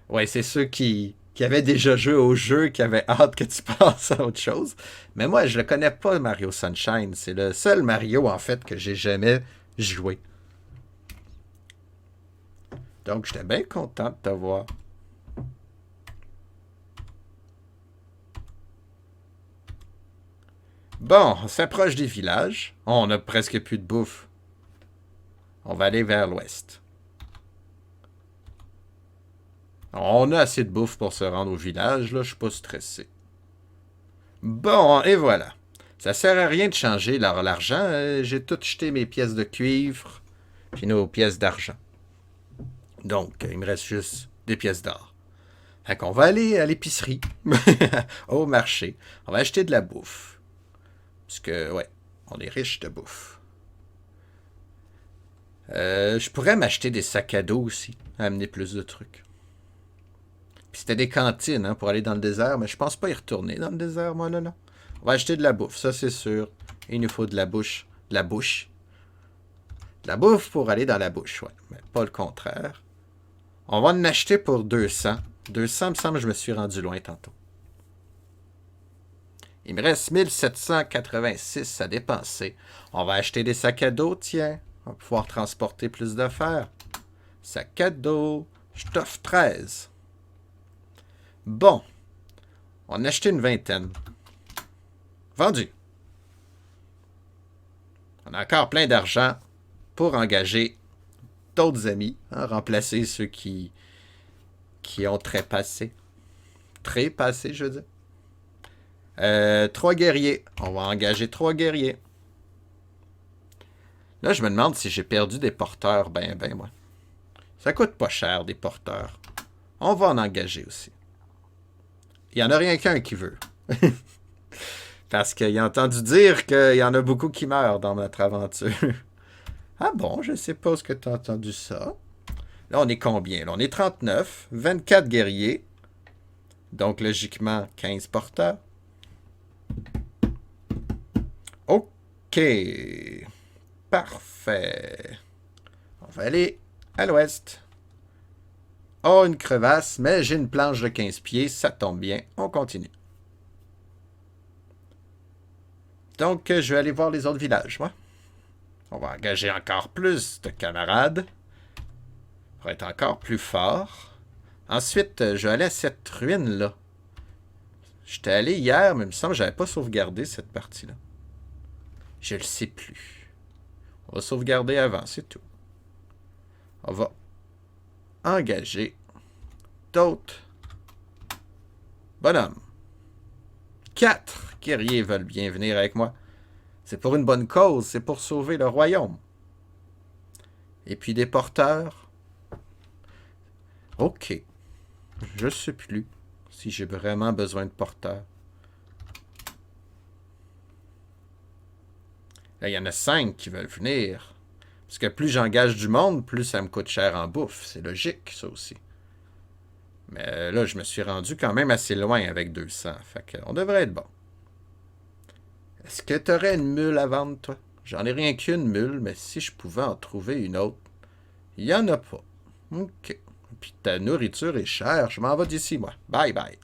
Ouais, c'est ceux qui avaient déjà joué au jeu, qui avaient hâte que tu passes à autre chose. Mais moi, je le connais pas, Mario Sunshine. C'est le seul Mario, en fait, que j'ai jamais joué. Donc, j'étais bien content de te voir. Bon, on s'approche des villages. On a presque plus de bouffe. On va aller vers l'ouest. On a assez de bouffe pour se rendre au village, là, je suis pas stressé. Bon, et voilà. Ça sert à rien de changer l'argent. J'ai tout jeté mes pièces de cuivre, puis nos pièces d'argent. Donc, il me reste juste des pièces d'or. Fait qu'on va aller à l'épicerie, au marché. On va acheter de la bouffe. Parce que, ouais, on est riche de bouffe. Je pourrais m'acheter des sacs à dos aussi, amener plus de trucs. Puis c'était des cantines hein, pour aller dans le désert, mais je pense pas y retourner dans le désert, moi, là. On va acheter de la bouffe, ça c'est sûr. Il nous faut de la bouche. De la bouche. De la bouffe pour aller dans la bouche, ouais. Mais pas le contraire. On va en acheter pour 200. 200, il me semble que je me suis rendu loin tantôt. Il me reste 1786 à dépenser. On va acheter des sacs à dos, tiens. On va pouvoir transporter plus d'affaires. Sac à dos. Je t'offre 13. Bon. On a acheté une vingtaine. Vendu. On a encore plein d'argent pour engager d'autres amis, hein, remplacer ceux qui ont trépassé. Trépassé, je veux dire. 3 guerriers. On va engager 3 guerriers. Là, je me demande si j'ai perdu des porteurs. Ben, moi. Ça coûte pas cher, des porteurs. On va en engager aussi. Il n'y en a rien qu'un qui veut. Parce qu'il a entendu dire qu'il y en a beaucoup qui meurent dans notre aventure. Ah bon, je sais pas ce que tu as entendu ça. Là, on est combien? Là, on est 39, 24 guerriers. Donc, logiquement, 15 porteurs. OK. Parfait. On va aller à l'ouest. Oh, une crevasse, mais j'ai une planche de 15 pieds, ça tombe bien. On continue. Donc, je vais aller voir les autres villages, moi. On va engager encore plus de camarades pour être encore plus fort. Ensuite, je vais aller à cette ruine-là. J'étais allé hier, mais il me semble que je n'avais pas sauvegardé cette partie-là. Je le sais plus. On va sauvegarder avant, c'est tout. On va engager d'autres bonhommes. 4 guerriers veulent bien venir avec moi. C'est pour une bonne cause, c'est pour sauver le royaume. Et puis des porteurs. OK. Je ne sais plus si j'ai vraiment besoin de porteurs. Là, il y en a 5 qui veulent venir. Parce que plus j'engage du monde, plus ça me coûte cher en bouffe. C'est logique, ça aussi. Mais là, je me suis rendu quand même assez loin avec 200. Fait qu'on devrait être bon. Est-ce que tu aurais une mule à vendre, toi? J'en ai rien qu'une mule, mais si je pouvais en trouver une autre. Il n'y en a pas. OK. Puis ta nourriture est chère. Je m'en vais d'ici, moi. Bye bye.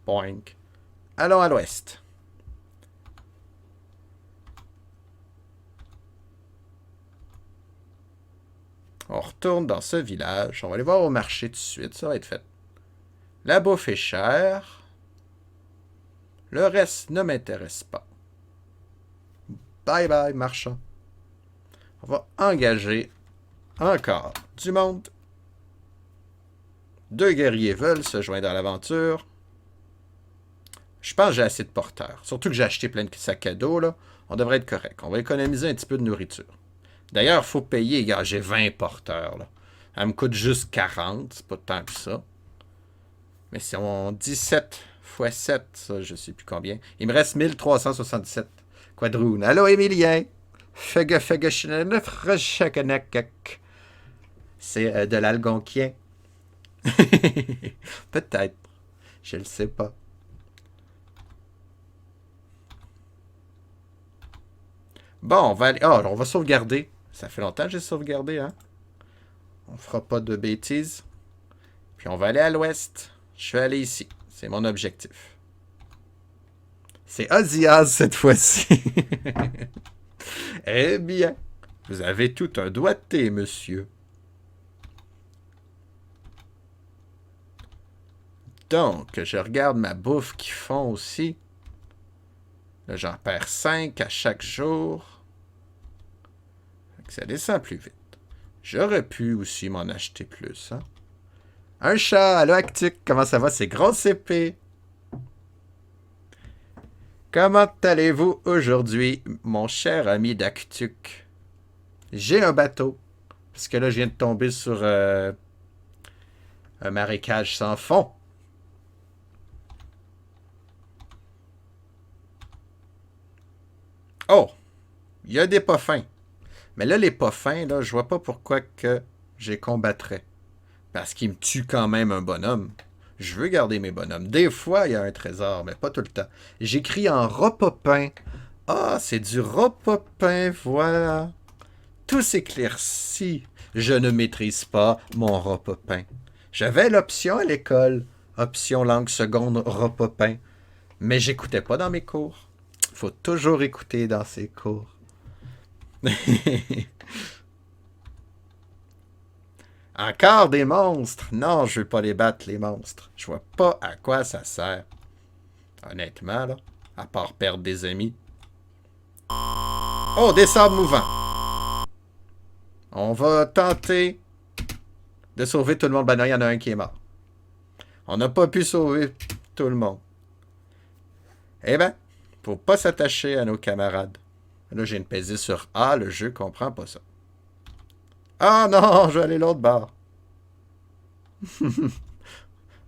Boink. Allons à l'ouest. On retourne dans ce village. On va aller voir au marché tout de suite. Ça va être fait. La bouffe est chère. Le reste ne m'intéresse pas. Bye bye, marchand. On va engager encore du monde. 2 guerriers veulent se joindre à l'aventure. Je pense que j'ai assez de porteurs. Surtout que j'ai acheté plein de sacs à dos, là. On devrait être correct. On va économiser un petit peu de nourriture. D'ailleurs, il faut payer. Gars, j'ai 20 porteurs, là. Elle me coûte juste 40. C'est pas tant que ça. Mais si on 17 x 7, ça, je sais plus combien. Il me reste 1377 quadroon. Allô, Émilien? C'est de l'algonquien. Peut-être. Je le sais pas. Bon, on va aller... Oh, on va sauvegarder. Ça fait longtemps que j'ai sauvegardé, hein? On fera pas de bêtises. Puis on va aller à l'ouest. Je vais aller ici. C'est mon objectif. C'est Oziaz cette fois-ci. Eh bien, vous avez tout un doigté, monsieur. Donc, je regarde ma bouffe qu'ils font aussi. Là, j'en perds 5 à chaque jour. Ça descend plus vite. J'aurais pu aussi m'en acheter plus. Hein? Un chat, allô Actic, comment ça va? C'est grosse épée. Comment allez-vous aujourd'hui, mon cher ami d'Actuc? J'ai un bateau. Parce que là, je viens de tomber sur un marécage sans fond. Oh! Il y a des pas fins. Mais là, les pas fins, là, je vois pas pourquoi que j'ai combattrais. Parce qu'ils me tuent quand même un bonhomme. Je veux garder mes bonhommes. Des fois, il y a un trésor, mais pas tout le temps. J'écris en repopin. Ah, c'est du repopin, voilà. Tout s'éclaircit. Je ne maîtrise pas mon repopin. J'avais l'option à l'école. Option langue seconde repopin. Mais j'écoutais pas dans mes cours. Faut toujours écouter dans ses cours. Encore des monstres! Non, je veux pas les battre, les monstres. Je vois pas à quoi ça sert. Honnêtement, là. À part perdre des amis. Oh, des sables mouvants! On va tenter de sauver tout le monde. Ben non, il y en a un qui est mort. On n'a pas pu sauver tout le monde. Eh ben, faut pas s'attacher à nos camarades. Là, j'ai une pesée sur A, le jeu comprend pas ça. Ah non, je vais aller l'autre bord.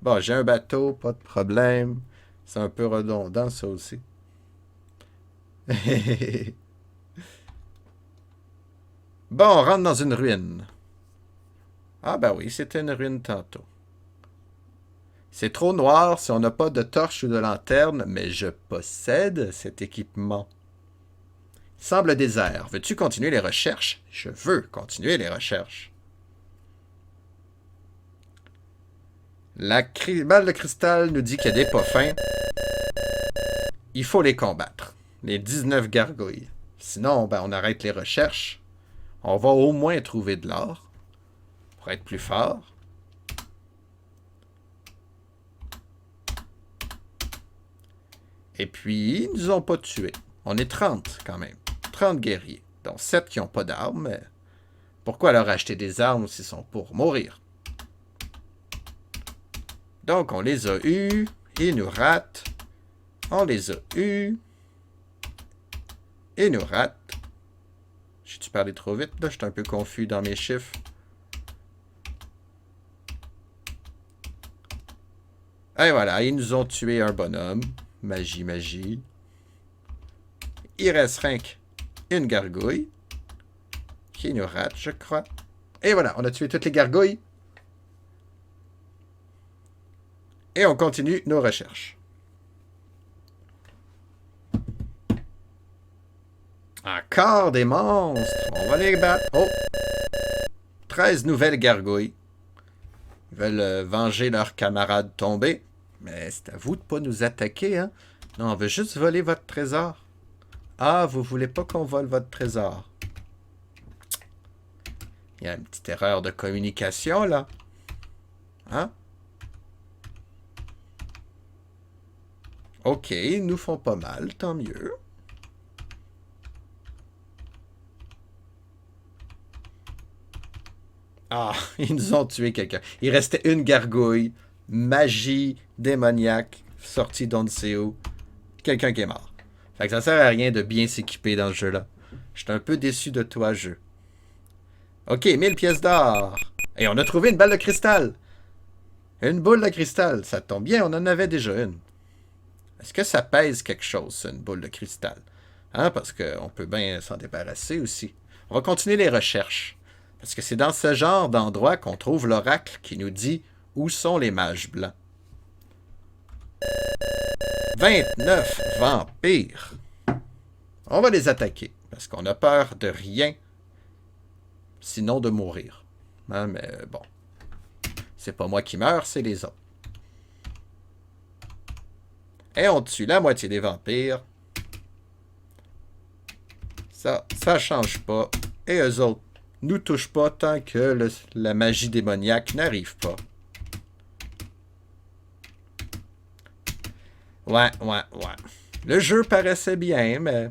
Bon, j'ai un bateau, pas de problème. C'est un peu redondant, ça aussi. Bon, on rentre dans une ruine. Ah ben oui, c'était une ruine tantôt. C'est trop noir si on n'a pas de torche ou de lanterne, mais je possède cet équipement. Il semble désert. Veux-tu continuer les recherches? Je veux continuer les recherches. La balle de cristal nous dit qu'il y a des pas fins. Il faut les combattre. Les 19 gargouilles. Sinon, ben, on arrête les recherches. On va au moins trouver de l'or. Pour être plus fort. Et puis, ils nous ont pas tués. On est 30 quand même. 30 guerriers. Dont 7 qui n'ont pas d'armes. Mais pourquoi leur acheter des armes s'ils sont pour mourir? Donc, on les a eus. Ils nous ratent. On les a eus. Ils nous ratent. J'ai-tu parlé trop vite? Là, je suis un peu confus dans mes chiffres. Et voilà, ils nous ont tué un bonhomme. Magie, magie. Il reste rien qu'une gargouille. Qui nous rate, je crois. Et voilà, on a tué toutes les gargouilles. Et on continue nos recherches. Encore des monstres. On va les battre. Oh! 13 nouvelles gargouilles. Ils veulent venger leurs camarades tombés. Mais c'est à vous de pas nous attaquer, hein? Non, on veut juste voler votre trésor. Ah, vous voulez pas qu'on vole votre trésor. Il y a une petite erreur de communication, là. Hein? Ok, ils nous font pas mal, tant mieux. Ah, ils nous ont tué quelqu'un. Il restait une gargouille, magie démoniaque, sortie d'on ne sait où. Quelqu'un qui est mort. Fait que ça sert à rien de bien s'équiper dans ce jeu-là. J'étais un peu déçu de toi, jeu. Ok, 1000 pièces d'or. Et on a trouvé une balle de cristal. Une boule de cristal. Ça tombe bien, on en avait déjà une. Est-ce que ça pèse quelque chose, une boule de cristal? Hein, parce qu'on peut bien s'en débarrasser aussi. On va continuer les recherches. Parce que c'est dans ce genre d'endroit qu'on trouve l'oracle qui nous dit où sont les mages blancs. 29 vampires. On va les attaquer. Parce qu'on a peur de rien. Sinon de mourir. Hein, mais bon. C'est pas moi qui meurs, c'est les autres. Et on tue la moitié des vampires. Ça change pas. Et eux autres nous touchent pas tant que la magie démoniaque n'arrive pas. Ouais. Le jeu paraissait bien, mais...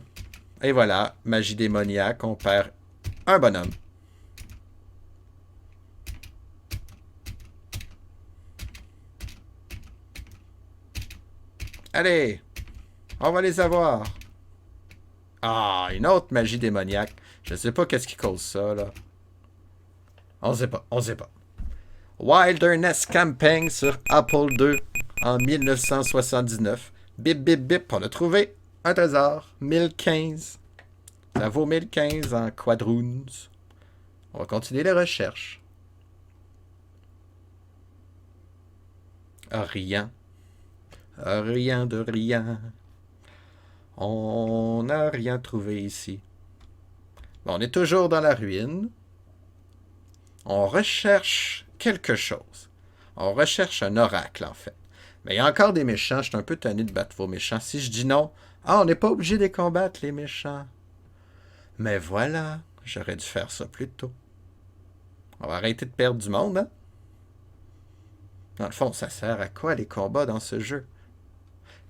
Et voilà, magie démoniaque, on perd un bonhomme. Allez, on va les avoir. Ah, une autre magie démoniaque. Je sais pas qu'est-ce qui cause ça, là. On sait pas. Wilderness Campaign sur Apple II en 1979. Bip, bip, bip, on a trouvé un trésor. 1015. Ça vaut 1015 en quadroons. On va continuer les recherches. Rien. Rien de rien. On n'a rien trouvé ici. Bon, on est toujours dans la ruine. On recherche quelque chose. On recherche un oracle, en fait. Mais il y a encore des méchants. Je suis un peu tanné de battre vos méchants. Si je dis non, on n'est pas obligé de les combattre, les méchants. Mais voilà, j'aurais dû faire ça plus tôt. On va arrêter de perdre du monde, hein? Dans le fond, ça sert à quoi les combats dans ce jeu?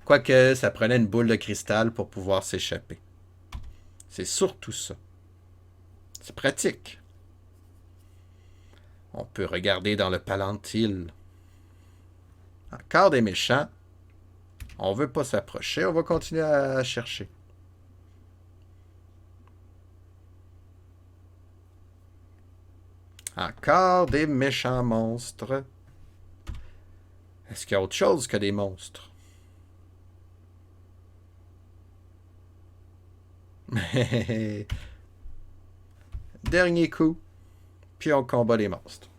Quoique, ça prenait une boule de cristal pour pouvoir s'échapper. C'est surtout ça. C'est pratique. On peut regarder dans le Palantir. Encore des méchants. On veut pas s'approcher. On va continuer à chercher. Encore des méchants monstres. Est-ce qu'il y a autre chose que des monstres? Dernier coup. Puis on combat les monstres.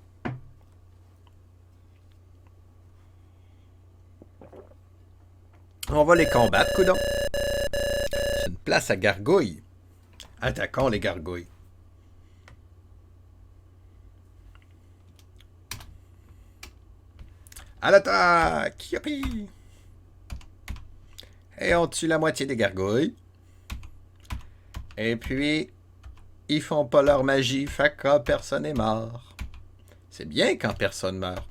On va les combattre, coudon. C'est une place à gargouilles. Attaquons les gargouilles. À l'attaque! Youpi! Et on tue la moitié des gargouilles. Et puis, ils font pas leur magie, fait que personne n'est mort. C'est bien quand personne meurt.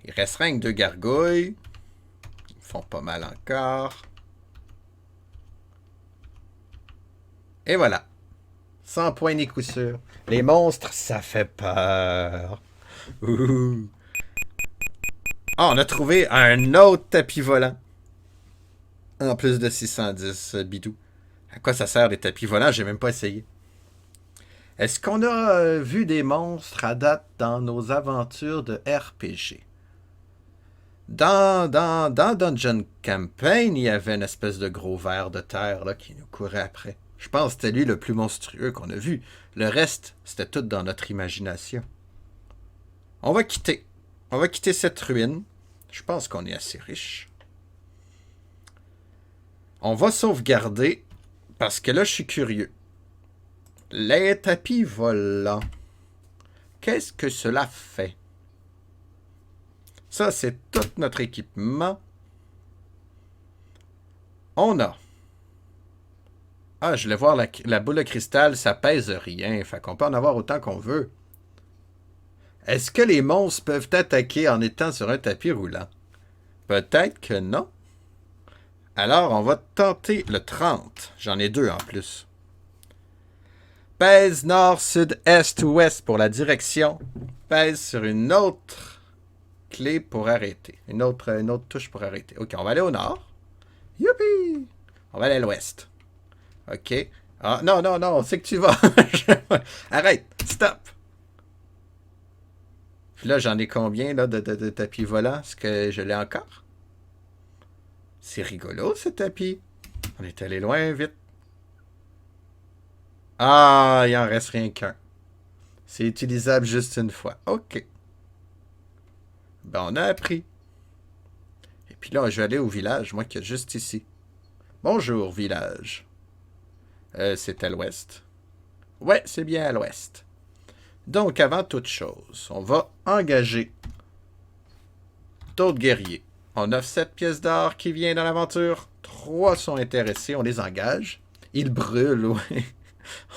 Il reste rien que 2 gargouilles. Ils font pas mal encore. Et voilà. 100 points ni coup sûr. Les monstres, ça fait peur. Ouh. Ah, on a trouvé un autre tapis volant. En plus de 610 bidou. À quoi ça sert les tapis volants? J'ai même pas essayé. Est-ce qu'on a vu des monstres à date dans nos aventures de RPG? Dans Dungeon Campaign, il y avait une espèce de gros ver de terre là, qui nous courait après. Je pense que c'était lui le plus monstrueux qu'on a vu. Le reste, c'était tout dans notre imagination. On va quitter. On va quitter cette ruine. Je pense qu'on est assez riche. On va sauvegarder parce que là, je suis curieux. Les tapis volants. Qu'est-ce que cela fait? Ça, c'est tout notre équipement. On a. Ah, je voulais voir la boule de cristal, ça pèse rien. Fait qu'on peut en avoir autant qu'on veut. Est-ce que les monstres peuvent attaquer en étant sur un tapis roulant? Peut-être que non. Alors, on va tenter le 30. J'en ai deux en plus. Pèse nord, sud, est, ouest pour la direction. Pèse sur une autre clé pour arrêter. Une autre touche pour arrêter. OK, on va aller au nord. Youpi! On va aller à l'ouest. OK. Ah, non, non, non, c'est que tu vas. Arrête, stop. Puis là, j'en ai combien là, de tapis volants? Est-ce que je l'ai encore? C'est rigolo, ce tapis. On est allé loin, vite. Ah, il en reste rien qu'un. C'est utilisable juste une fois. OK. Ben, on a appris. Et puis là, je vais aller au village, moi qui est juste ici. Bonjour, village. C'est à l'ouest. Ouais, c'est bien à l'ouest. Donc, avant toute chose, on va engager d'autres guerriers. On a 7 pièces d'or qui viennent dans l'aventure. 3 sont intéressés, on les engage. Ils brûlent, oui.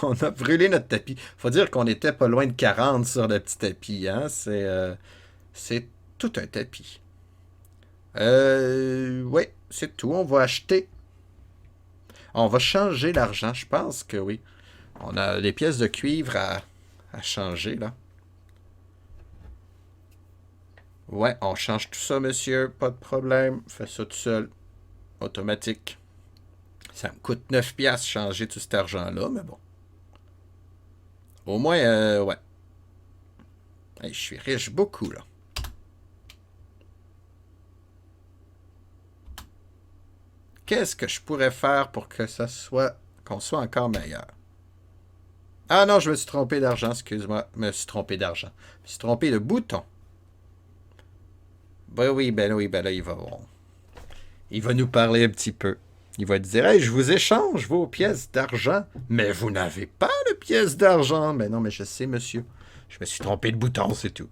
On a brûlé notre tapis. Faut dire qu'on était pas loin de 40 sur le petit tapis. Hein? C'est tout un tapis. Ouais, c'est tout. On va acheter. On va changer l'argent. Je pense que oui. On a des pièces de cuivre à changer, là. Ouais, on change tout ça, monsieur. Pas de problème. Fais ça tout seul. Automatique. Ça me coûte 9 piastres changer tout cet argent-là, mais bon. Au moins, ouais. Hey, je suis riche beaucoup, là. Qu'est-ce que je pourrais faire pour que ça soit... qu'on soit encore meilleur? Ah non, je me suis trompé d'argent, excuse-moi. Je me suis trompé d'argent. Je me suis trompé de bouton. Ben oui, ben là, il va nous parler un petit peu. Il va dire, hey, je vous échange vos pièces d'argent. Mais vous n'avez pas de pièces d'argent. Mais non, mais je sais, monsieur. Je me suis trompé de bouton, c'est tout.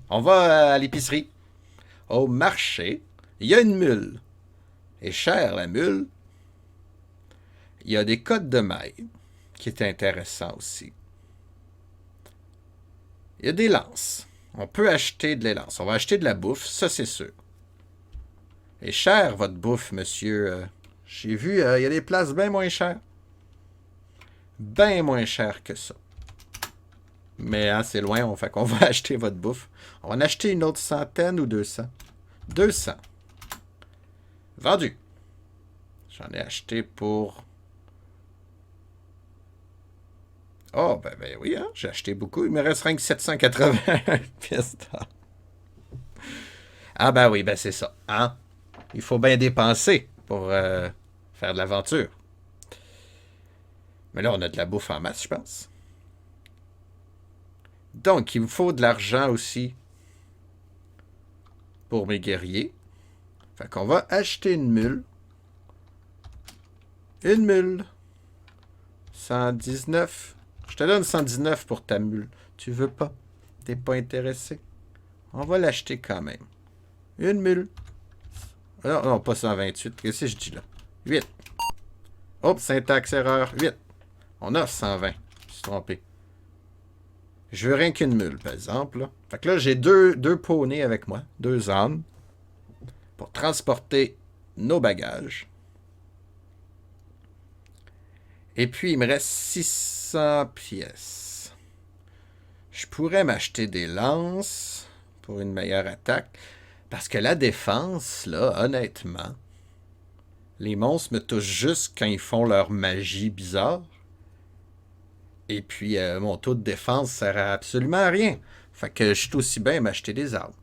On va à l'épicerie. Au marché, il y a une mule. Et chère, la mule. Il y a des côtes de maille, qui est intéressant aussi. Il y a des lances. On peut acheter de les lances. On va acheter de la bouffe, ça c'est sûr. Et cher, votre bouffe, monsieur. J'ai vu, il y a des places bien moins chères. Bien moins chères que ça. Mais hein, c'est loin, on fait qu'on va acheter votre bouffe. On va en acheter une autre centaine ou 200. 200. Vendu. J'en ai acheté pour... Oh, ben oui, hein, j'ai acheté beaucoup. Il me reste rien que 780 pièces d'or. Ah ben oui, ben c'est ça. Hein? Il faut bien dépenser pour faire de l'aventure. Mais là, on a de la bouffe en masse, je pense. Donc, il me faut de l'argent aussi pour mes guerriers. Fait qu'on va acheter une mule. Une mule. 119. Je te donne 119 pour ta mule. Tu veux pas? T'es pas intéressé? On va l'acheter quand même. Une mule. Non, non, pas 128. Qu'est-ce que je dis là? 8. Hop, syntaxe erreur. 8. On a 120. Je me suis trompé. Je veux rien qu'une mule, par exemple. Là. Fait que là, j'ai deux poneys avec moi. 2 ânes. Pour transporter nos bagages. Et puis, il me reste 600 pièces. Je pourrais m'acheter des lances pour une meilleure attaque. Parce que la défense, là, honnêtement, les monstres me touchent juste quand ils font leur magie bizarre. Et puis, mon taux de défense sert à absolument rien. Fait que je suis aussi bien m'acheter des armes.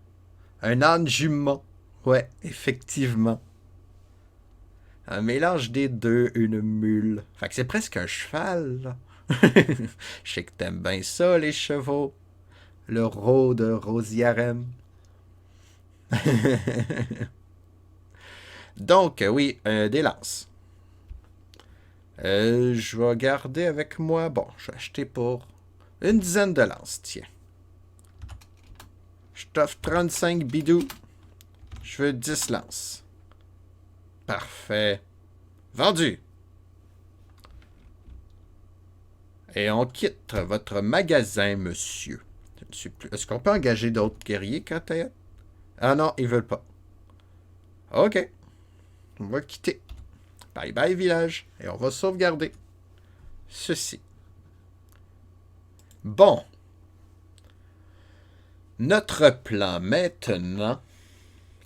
Un âne jumeau. Ouais, effectivement. Un mélange des deux, une mule. Fait que c'est presque un cheval, là. Je sais que t'aimes bien ça, les chevaux. Le rot de Rosiarem. Donc, oui, des lances. Je vais garder avec moi... Bon, je vais acheter pour une dizaine de lances, tiens. Je t'offre 35 bidous. Je veux 10 lances. Parfait. Vendu. Et on quitte votre magasin, monsieur. Je ne suis plus... Est-ce qu'on peut engager d'autres guerriers quand t'es... Ah non, ils veulent pas. OK. On va quitter. Bye bye, village. Et on va sauvegarder ceci. Bon. Notre plan maintenant.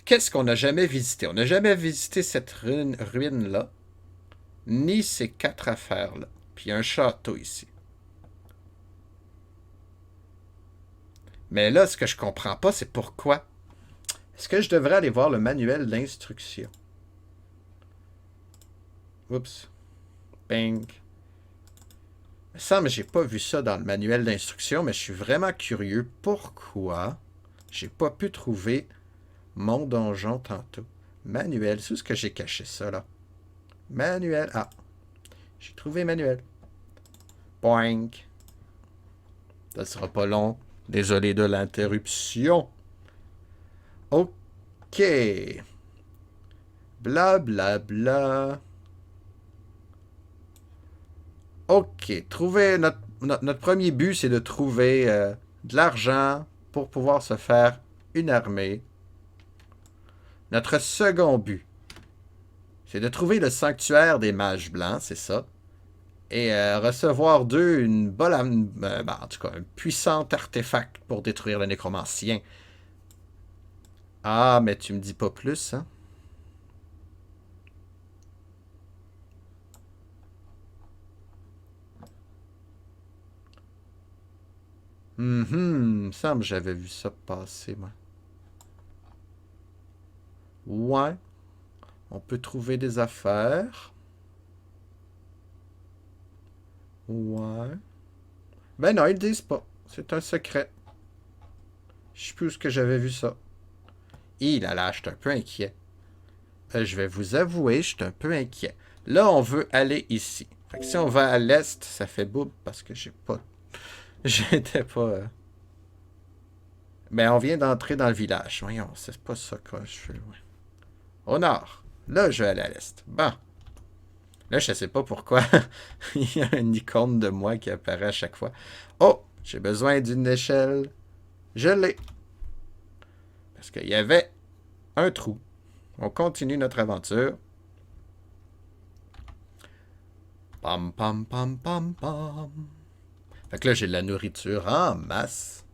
Qu'est-ce qu'on n'a jamais visité? On n'a jamais visité cette ruine-là. Ni ces 4 affaires-là. Puis il y a un château ici. Mais là, ce que je comprends pas, c'est pourquoi. Est-ce que je devrais aller voir le manuel d'instruction? Oups. Bang. Il me semble que j'ai pas vu ça dans le manuel d'instruction, mais je suis vraiment curieux pourquoi j'ai pas pu trouver mon donjon tantôt. Manuel, c'est où est-ce que j'ai caché ça, là? Manuel. Ah. J'ai trouvé manuel. Boing. Ça sera pas long. Désolé de l'interruption. OK. Bla bla bla. OK. Trouver notre premier but, c'est de trouver de l'argent pour pouvoir se faire une armée. Notre second but, c'est de trouver le sanctuaire des mages blancs, c'est ça. Et recevoir d'eux une bonne, en tout cas, un puissant artefact pour détruire le nécromancien. Ah, mais tu me dis pas plus, hein? Il me semble que j'avais vu ça passer, moi. Ouais. On peut trouver des affaires. Ouais. Ben non, ils le disent pas. C'est un secret. Je sais plus où est-ce que j'avais vu ça. Il a là, je suis un peu inquiet. Je vais vous avouer, je suis un peu inquiet. Là, on veut aller ici. Fait que si on va à l'est, ça fait boum parce que j'ai pas... J'étais pas... Ben, on vient d'entrer dans le village. Voyons, c'est pas ça que je fais. Ouais. Au nord. Là, je vais aller à l'est. Bon. Là, je sais pas pourquoi. Il y a une icône de moi qui apparaît à chaque fois. Oh, j'ai besoin d'une échelle. Je l'ai. Parce qu'il y avait un trou. On continue notre aventure. Pam, pam, pam, pam, pam. Fait que là, j'ai de la nourriture en masse.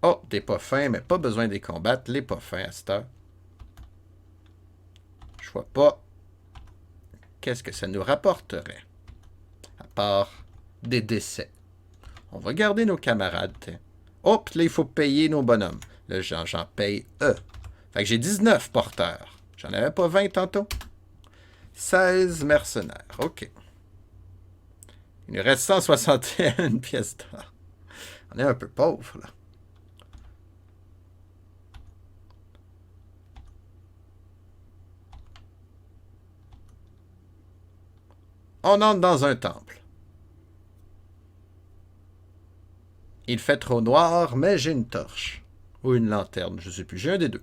Oh, des pas fins, mais pas besoin de les combattre. Les pas fins à cette heure. Je vois pas qu'est-ce que ça nous rapporterait. À part des décès. On va garder nos camarades. Hop, là, il faut payer nos bonhommes. Là, j'en paye eux. Fait que j'ai 19 porteurs. J'en avais pas 20 tantôt. 16 mercenaires. OK. Il nous reste 161 pièces d'or. On est un peu pauvre, là. On entre dans un temple. Il fait trop noir, mais j'ai une torche. Ou une lanterne, je sais plus. J'ai un des deux.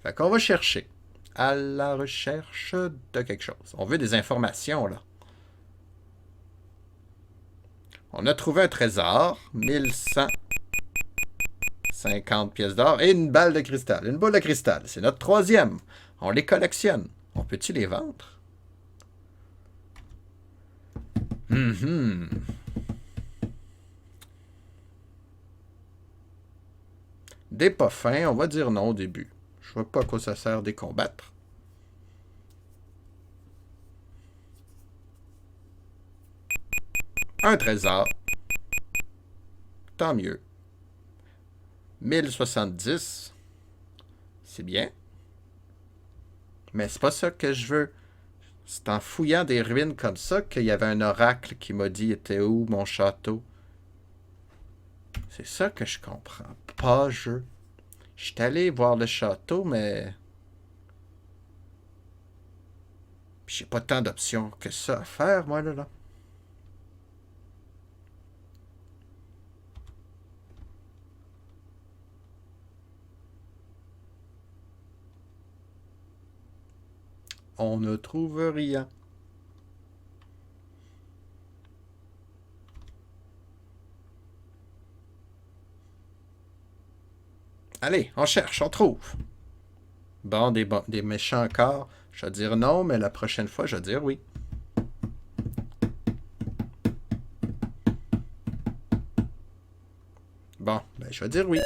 Fait qu'on va chercher. À la recherche de quelque chose. On veut des informations, là. On a trouvé un trésor. 1150 pièces d'or. Et une balle de cristal. Une boule de cristal. C'est notre troisième. On les collectionne. On peut-tu les vendre? Des pas fins, on va dire non au début. Je vois pas à quoi ça sert de les combattre. Un trésor. Tant mieux. 1070. C'est bien. Mais c'est pas ça que je veux. C'est en fouillant des ruines comme ça qu'il y avait un oracle qui m'a dit était où mon château. C'est ça que je comprends. Pas jeu. Je suis allé voir le château, mais... J'ai pas tant d'options que ça à faire, moi, là. On ne trouve rien. Allez, on cherche, on trouve. Bon, des méchants encore. Je vais dire non, mais la prochaine fois, je vais dire oui. Bon, ben, je vais dire oui.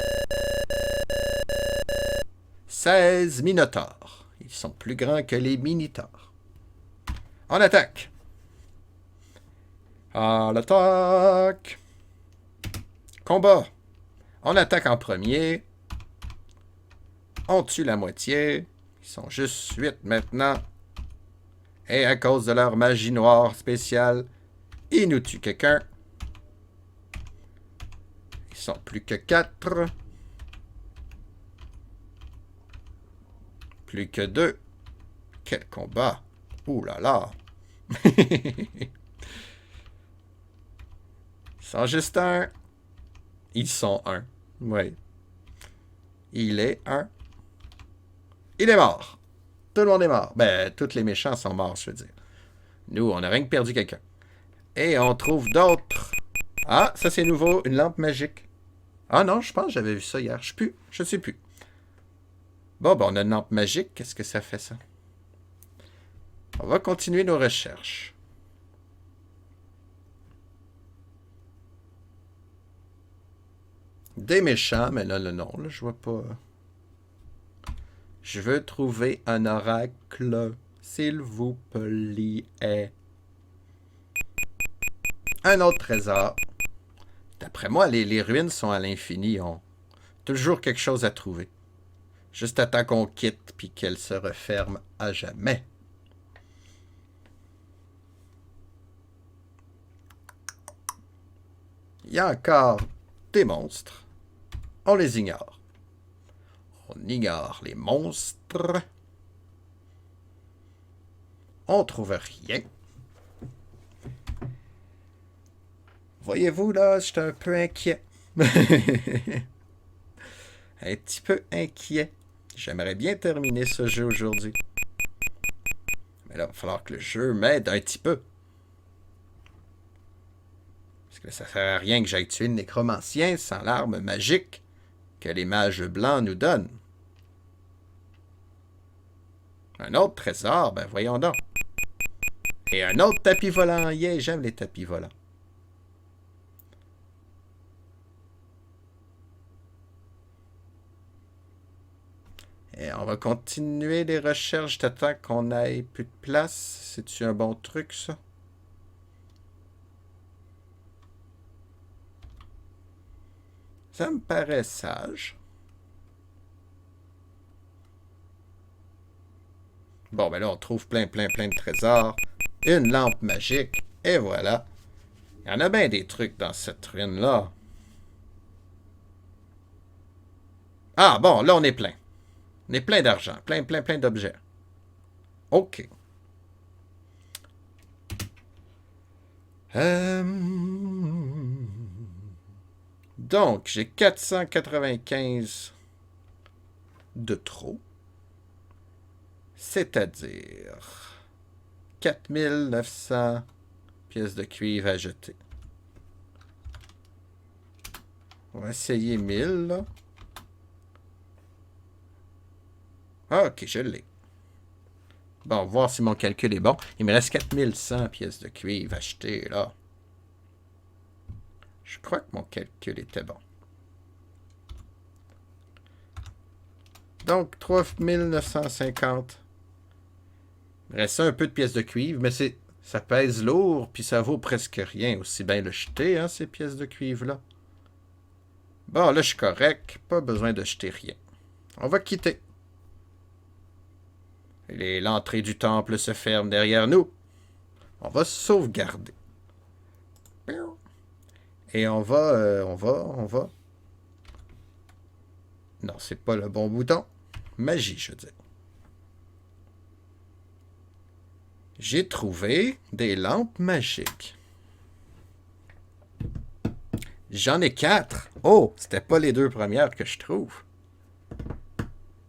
16 minotaures. Ils sont plus grands que les minitaures. On attaque. À l'attaque. Combat. On attaque en premier. On tue la moitié. Ils sont juste 8 maintenant. Et à cause de leur magie noire spéciale, ils nous tuent quelqu'un. Ils sont plus que 4. Plus que 2. Quel combat. Ouh là là. Ils sont juste 1. Ils sont 1. Oui. Il est 1. Il est mort. Tout le monde est mort. Ben, tous les méchants sont morts, je veux dire. Nous, on n'a rien que perdu quelqu'un. Et on trouve d'autres. Ah, ça c'est nouveau. Une lampe magique. Ah non, je pense que j'avais vu ça hier. Je sais plus. Bon, ben on a une lampe magique. Qu'est-ce que ça fait, ça? On va continuer nos recherches. Des méchants, mais là, le nom, là, je vois pas. Je veux trouver un oracle, s'il vous plaît. Un autre trésor. D'après moi, les ruines sont à l'infini. On toujours quelque chose à trouver. Juste à temps qu'on quitte puis qu'elles se referment à jamais. Il y a encore des monstres. On les ignore. On ignore les monstres. On trouve rien. Voyez-vous, là, je suis un peu inquiet. Un petit peu inquiet. J'aimerais bien terminer ce jeu aujourd'hui. Mais là, il va falloir que le jeu m'aide un petit peu. Parce que ça ne sert à rien que j'aille tuer le nécromancien sans l'arme magique que les mages blancs nous donnent. Un autre trésor, ben voyons donc. Et un autre tapis volant. Yeah, j'aime les tapis volants. Et on va continuer les recherches d'attendre qu'on ait plus de place. C'est-tu un bon truc, ça? Ça me paraît sage. Bon, ben là, on trouve plein de trésors. Une lampe magique. Et voilà. Il y en a bien des trucs dans cette ruine-là. Ah, bon, là, on est plein. On est plein d'argent. Plein d'objets. OK. Donc, j'ai 495 de trop. C'est-à-dire 4900 pièces de cuivre à jeter. On va essayer 1000, là. Ah, ok, je l'ai. Bon, voir si mon calcul est bon. Il me reste 4100 pièces de cuivre achetées, là. Je crois que mon calcul était bon. Donc, 3950. Il me reste un peu de pièces de cuivre, mais ça pèse lourd, puis ça vaut presque rien. Aussi bien le jeter, hein, ces pièces de cuivre-là. Bon, là, je suis correct. Pas besoin de jeter rien. On va quitter. L'entrée du temple se ferme derrière nous. On va sauvegarder. Et on va... Non, c'est pas le bon bouton. Magie, je veux dire. J'ai trouvé des lampes magiques. J'en ai 4. Oh, c'était pas les 2 premières que je trouve.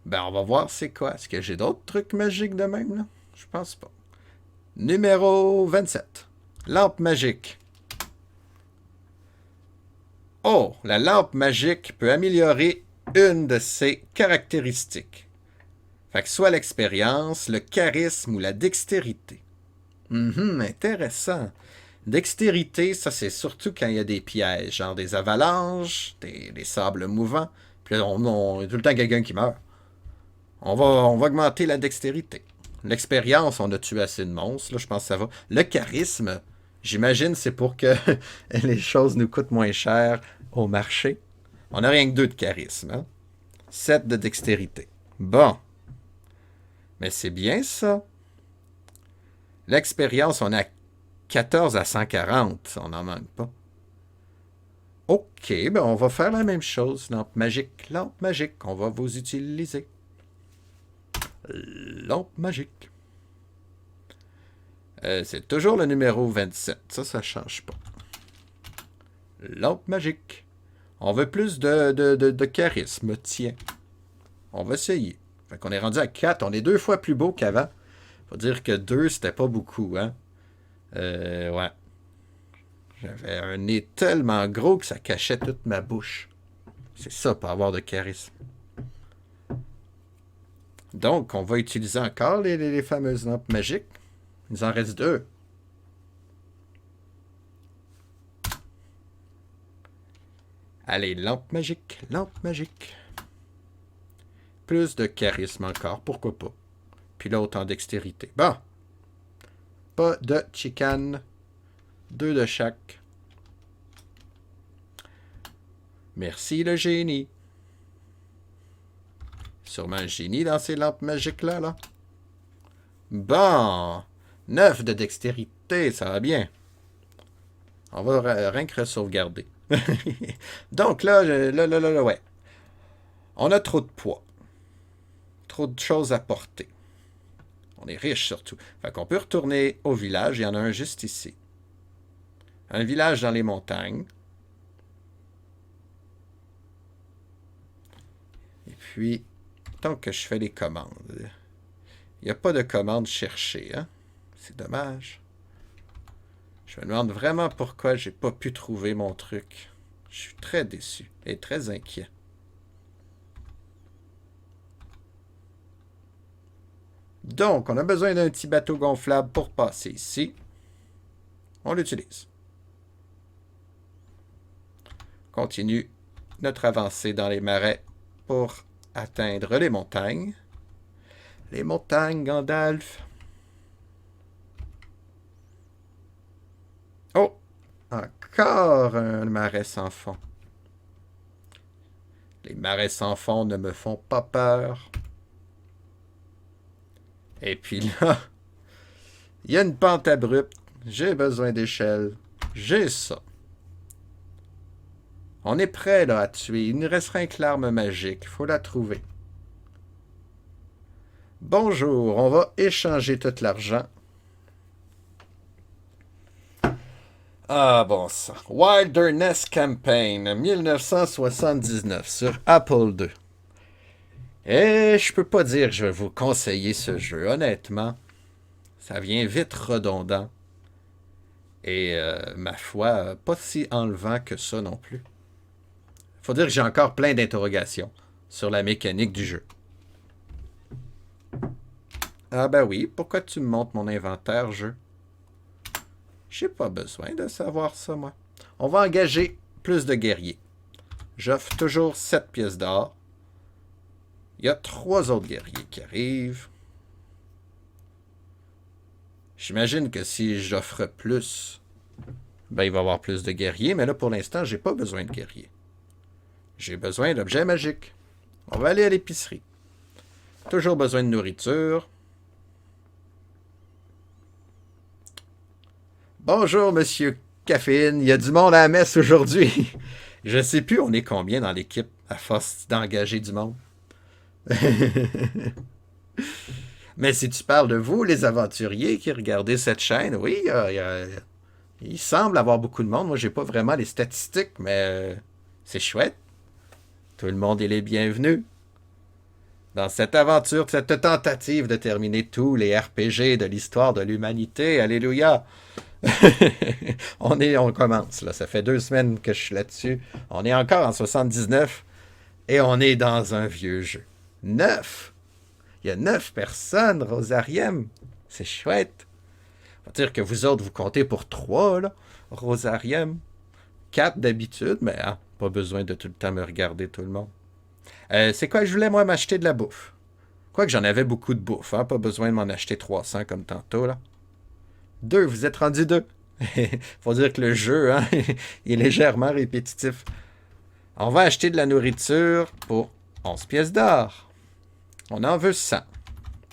Ben, on va voir c'est quoi. Est-ce que j'ai d'autres trucs magiques de même, là? Je pense pas. Numéro 27. Lampe magique. Oh, la lampe magique peut améliorer une de ses caractéristiques. Fait que soit l'expérience, le charisme ou la dextérité. Intéressant. Dextérité, ça c'est surtout quand il y a des pièges, genre des avalanches, des sables mouvants. Puis là, on a tout le temps quelqu'un qui meurt. On va augmenter la dextérité. L'expérience, on a tué assez de monstres, là, je pense que ça va. Le charisme, j'imagine c'est pour que les choses nous coûtent moins cher au marché. On n'a rien que 2 de charisme, hein? 7 de dextérité. Bon. Mais c'est bien ça. L'expérience, on a 14 à 140. On n'en manque pas. OK, ben on va faire la même chose. Lampe magique, on va vous utiliser. Lampe magique. C'est toujours le numéro 27. Ça change pas. Lampe magique. On veut plus de charisme, tiens. On va essayer. Fait qu'on est rendu à 4. On est 2 fois plus beau qu'avant. Faut dire que 2, c'était pas beaucoup, hein. Ouais. J'avais un nez tellement gros que ça cachait toute ma bouche. C'est ça, pour avoir de charisme. Donc, on va utiliser encore les fameuses lampes magiques. Il nous en reste 2. Allez, lampe magique, lampe magique. Plus de charisme encore, pourquoi pas. Puis l'autre en dextérité. Bon. Pas de chicane. 2 de chaque. Merci le génie. Sûrement un génie dans ces lampes magiques-là, là. Bon. 9 de dextérité, ça va bien. On va rien que sauvegarder. Donc là, ouais. On a trop de poids. Trop de choses à porter. On est riche surtout. Fait qu'on peut retourner au village. Il y en a un juste ici. Un village dans les montagnes. Et puis, tant que je fais les commandes. Il n'y a pas de commande chercher, hein? C'est dommage. Je me demande vraiment pourquoi j'ai pas pu trouver mon truc. Je suis très déçu et très inquiet. Donc, on a besoin d'un petit bateau gonflable pour passer ici. On l'utilise. Continue notre avancée dans les marais pour atteindre les montagnes. Les montagnes, Gandalf. Oh! Encore un marais sans fond. Les marais sans fond ne me font pas peur. Et puis là, il y a une pente abrupte. J'ai besoin d'échelle. J'ai ça. On est prêt là à tuer. Il nous restera une larme magique. Il faut la trouver. Bonjour, on va échanger tout l'argent. Ah bon ça. Wilderness Campaign 1979 sur Apple II. Et je peux pas dire que je vais vous conseiller ce jeu, honnêtement. Ça vient vite redondant. Et ma foi, pas si enlevant que ça non plus. Faut dire que j'ai encore plein d'interrogations sur la mécanique du jeu. Ah ben oui, pourquoi tu me montres mon inventaire, jeu? J'ai pas besoin de savoir ça, moi. On va engager plus de guerriers. J'offre toujours 7 pièces d'or. Il y a 3 autres guerriers qui arrivent. J'imagine que si j'offre plus, ben il va y avoir plus de guerriers, mais là pour l'instant, j'ai pas besoin de guerriers. J'ai besoin d'objets magiques. On va aller à l'épicerie. Toujours besoin de nourriture. Bonjour, monsieur Caféine, il y a du monde à la messe aujourd'hui. Je sais plus, on est combien dans l'équipe à force d'engager du monde. Mais si tu parles de vous, les aventuriers qui regardez cette chaîne, oui, il semble avoir beaucoup de monde. Moi, j'ai pas vraiment les statistiques, mais c'est chouette. Tout le monde est les bienvenus. Dans cette aventure, cette tentative de terminer tous les RPG de l'histoire de l'humanité. Alléluia! On commence, là. Ça fait 2 semaines que je suis là-dessus. On est encore en 79 et on est dans un vieux jeu. 9! Il y a 9 personnes, Rosariem. C'est chouette. On va dire que vous autres, vous comptez pour 3, là. Rosariem. 4 d'habitude, mais hein, pas besoin de tout le temps me regarder tout le monde. C'est quoi, je voulais, moi, m'acheter de la bouffe. Quoique j'en avais beaucoup de bouffe, hein? Pas besoin de m'en acheter 300 comme tantôt, là. 2, vous êtes rendu 2. Faut dire que le jeu, hein, il est légèrement répétitif. On va acheter de la nourriture pour 11 pièces d'or. On en veut 100.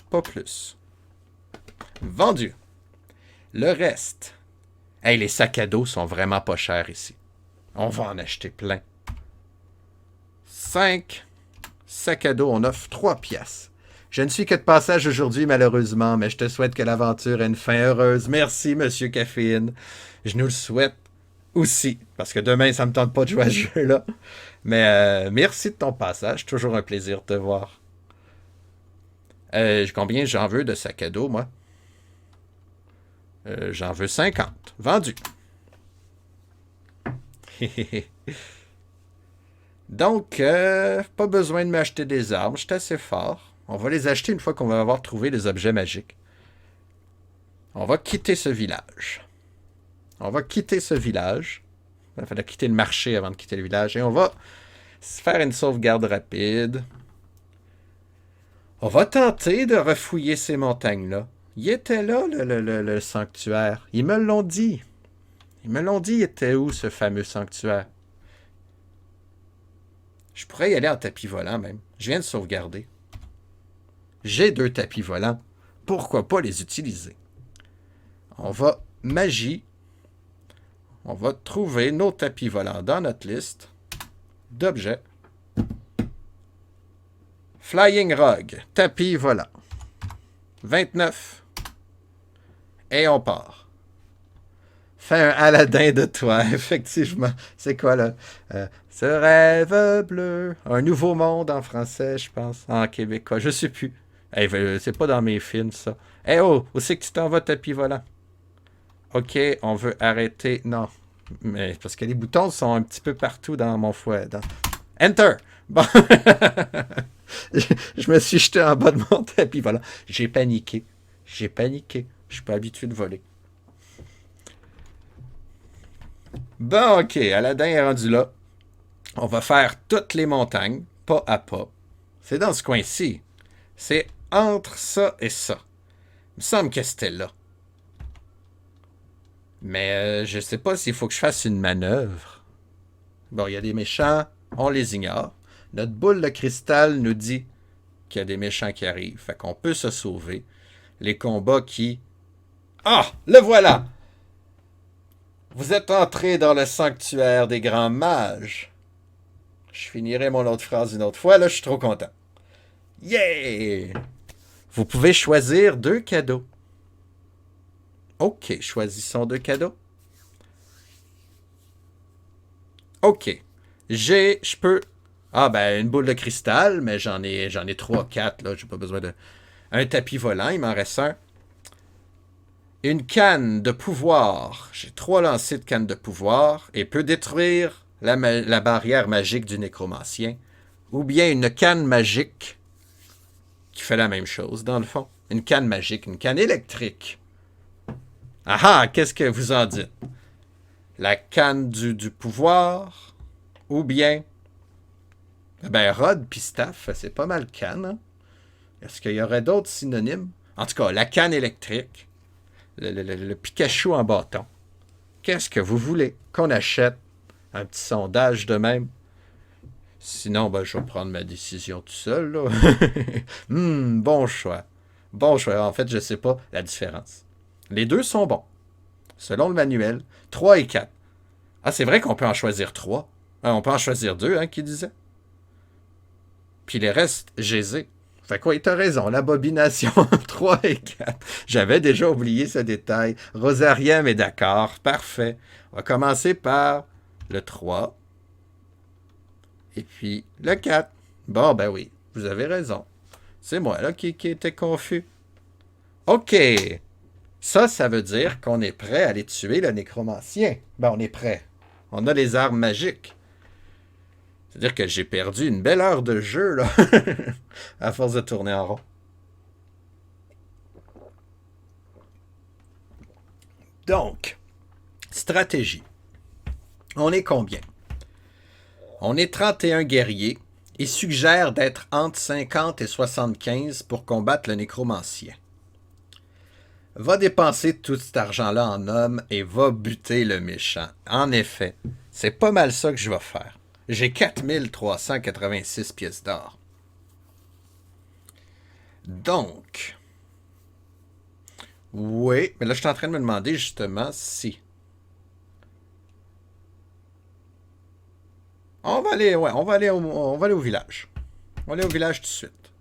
Pas plus. Vendu. Le reste. Hey, les sacs à dos sont vraiment pas chers ici. On va en acheter plein. 5 sacs à dos, on offre 3 pièces. Je ne suis que de passage aujourd'hui, malheureusement, mais je te souhaite que l'aventure ait une fin heureuse. Merci, Monsieur Caféine. Je nous le souhaite aussi, parce que demain, ça me tente pas de jouer à ce jeu-là. Mais merci de ton passage. Toujours un plaisir de te voir. Combien j'en veux de sacs à dos, moi? J'en veux 50. Vendu. Donc, pas besoin de m'acheter des armes. Je suis assez fort. On va les acheter une fois qu'on va avoir trouvé les objets magiques. On va quitter ce village. On va quitter ce village. Il fallait quitter le marché avant de quitter le village. Et on va faire une sauvegarde rapide. On va tenter de refouiller ces montagnes-là. Il était là, le sanctuaire. Ils me l'ont dit. Ils me l'ont dit, il était où, ce fameux sanctuaire? Je pourrais y aller en tapis volant, même. Je viens de sauvegarder. J'ai 2 tapis volants. Pourquoi pas les utiliser? On va magie. On va trouver nos tapis volants dans notre liste d'objets. Flying Rug, tapis volant. 29. Et on part. Fais un Aladdin de toi, effectivement. C'est quoi, là? Ce rêve bleu. Un nouveau monde en français, je pense. En québécois, je sais plus. Hey, c'est pas dans mes films, ça. Hey, oh, où c'est que tu t'en vas, tapis volant? OK, on veut arrêter. Non. Mais parce que les boutons sont un petit peu partout dans mon fouet. Enter! Bon. Je me suis jeté en bas de mon tapis volant. J'ai paniqué. J'ai paniqué. Je suis pas habitué de voler. Bon, OK. Aladdin est rendu là. On va faire toutes les montagnes, pas à pas. C'est dans ce coin-ci. C'est entre ça et ça. Il me semble que c'était là. Mais je sais pas s'il faut que je fasse une manœuvre. Bon, il y a des méchants, on les ignore. Notre boule de cristal nous dit qu'il y a des méchants qui arrivent. Fait qu'on peut se sauver. Les combats qui... Ah! Le voilà! Vous êtes entré dans le sanctuaire des grands mages. Je finirai mon autre phrase une autre fois. Là, je suis trop content. Yeah! Vous pouvez choisir 2 cadeaux. OK, choisissons 2 cadeaux. OK. Je peux... Ah, ben, une boule de cristal, mais j'en ai 3, 4, là. J'ai pas besoin de... Un tapis volant, il m'en reste un. Une canne de pouvoir. J'ai 3 lancers de canne de pouvoir et peut détruire la barrière magique du nécromancien. Ou bien une canne magique qui fait la même chose, dans le fond. Une canne magique, une canne électrique. Ah ah, qu'est-ce que vous en dites? La canne du pouvoir, ou bien... Ben, Rod pis Staff, c'est pas mal canne, hein? Est-ce qu'il y aurait d'autres synonymes? En tout cas, la canne électrique, le Pikachu en bâton. Qu'est-ce que vous voulez qu'on achète? Un petit sondage de même? Sinon, ben, je vais prendre ma décision tout seul, là. Bon choix. Bon choix. En fait, je sais pas la différence. Les deux sont bons. selon le manuel. 3 et 4. Ah, c'est vrai qu'on peut en choisir 3. Ah, on peut en choisir 2, hein, qui disait. Puis les restes, Gésé. Fait quoi, t'as raison, la bobination 3 et 4. J'avais déjà oublié ce détail. Rosariem est d'accord, parfait. On va commencer par le 3. Et puis le 4. Bon, ben oui, vous avez raison. C'est moi là qui était confus. OK. Ça veut dire qu'on est prêt à aller tuer le nécromancien. Ben, on est prêt. On a les armes magiques. C'est-à-dire que j'ai perdu une belle heure de jeu, là, à force de tourner en rond. Donc, stratégie. On est combien? On est 31 guerriers et suggère d'être entre 50 et 75 pour combattre le nécromancien. Va dépenser tout cet argent-là en hommes et va buter le méchant. En effet, c'est pas mal ça que je vais faire. J'ai 4386 pièces d'or. Donc, oui, mais là je suis en train de me demander justement si... On va aller, ouais, on va aller au village. On va aller au village tout de suite.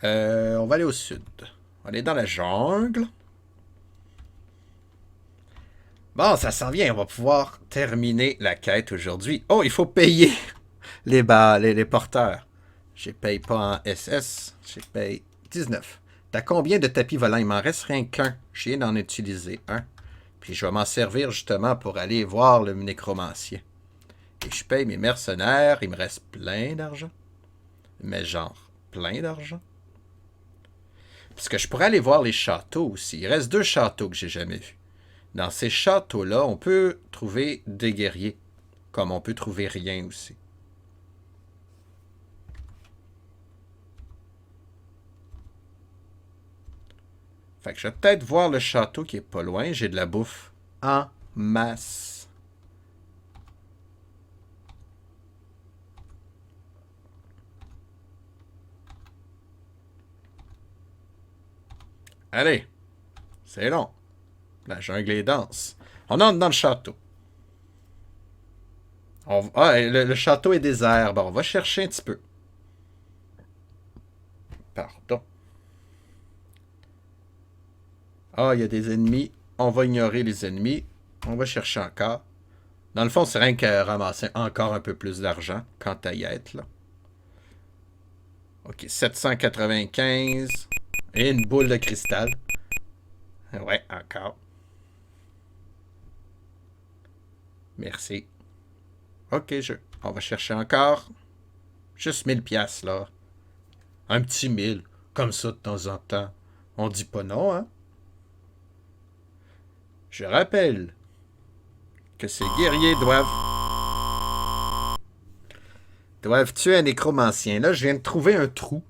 On va aller au sud. On va aller dans la jungle. Bon, ça s'en vient. On va pouvoir terminer la quête aujourd'hui. Oh, il faut payer les porteurs. Je paye pas en SS. Je paye 19. T'as combien de tapis volants? Il m'en reste rien qu'un. Je viens d'en utiliser un. Puis je vais m'en servir justement pour aller voir le nécromancien. Et je paye mes mercenaires. Il me reste plein d'argent. Mais genre, plein d'argent. Parce que je pourrais aller voir les châteaux aussi. Il reste 2 châteaux que j'ai jamais vus. Dans ces châteaux-là, on peut trouver des guerriers. Comme on peut trouver rien aussi. Fait que je vais peut-être voir le château qui est pas loin. J'ai de la bouffe en masse. Allez, c'est long. La jungle est dense. On entre dans le château. Le château est désert. Bon, on va chercher un petit peu. Pardon. Ah, il y a des ennemis. On va ignorer les ennemis. On va chercher encore. Dans le fond, c'est rien qu'à ramasser encore un peu plus d'argent quant à y être, là. OK, 795. Et une boule de cristal. Ouais, encore. Merci. OK, on va chercher encore. Juste 1000 piastres, là. Un petit 1000. Comme ça, de temps en temps. On dit pas non, hein? Je rappelle que ces guerriers doivent tuer un nécromancien. Là, je viens de trouver un trou.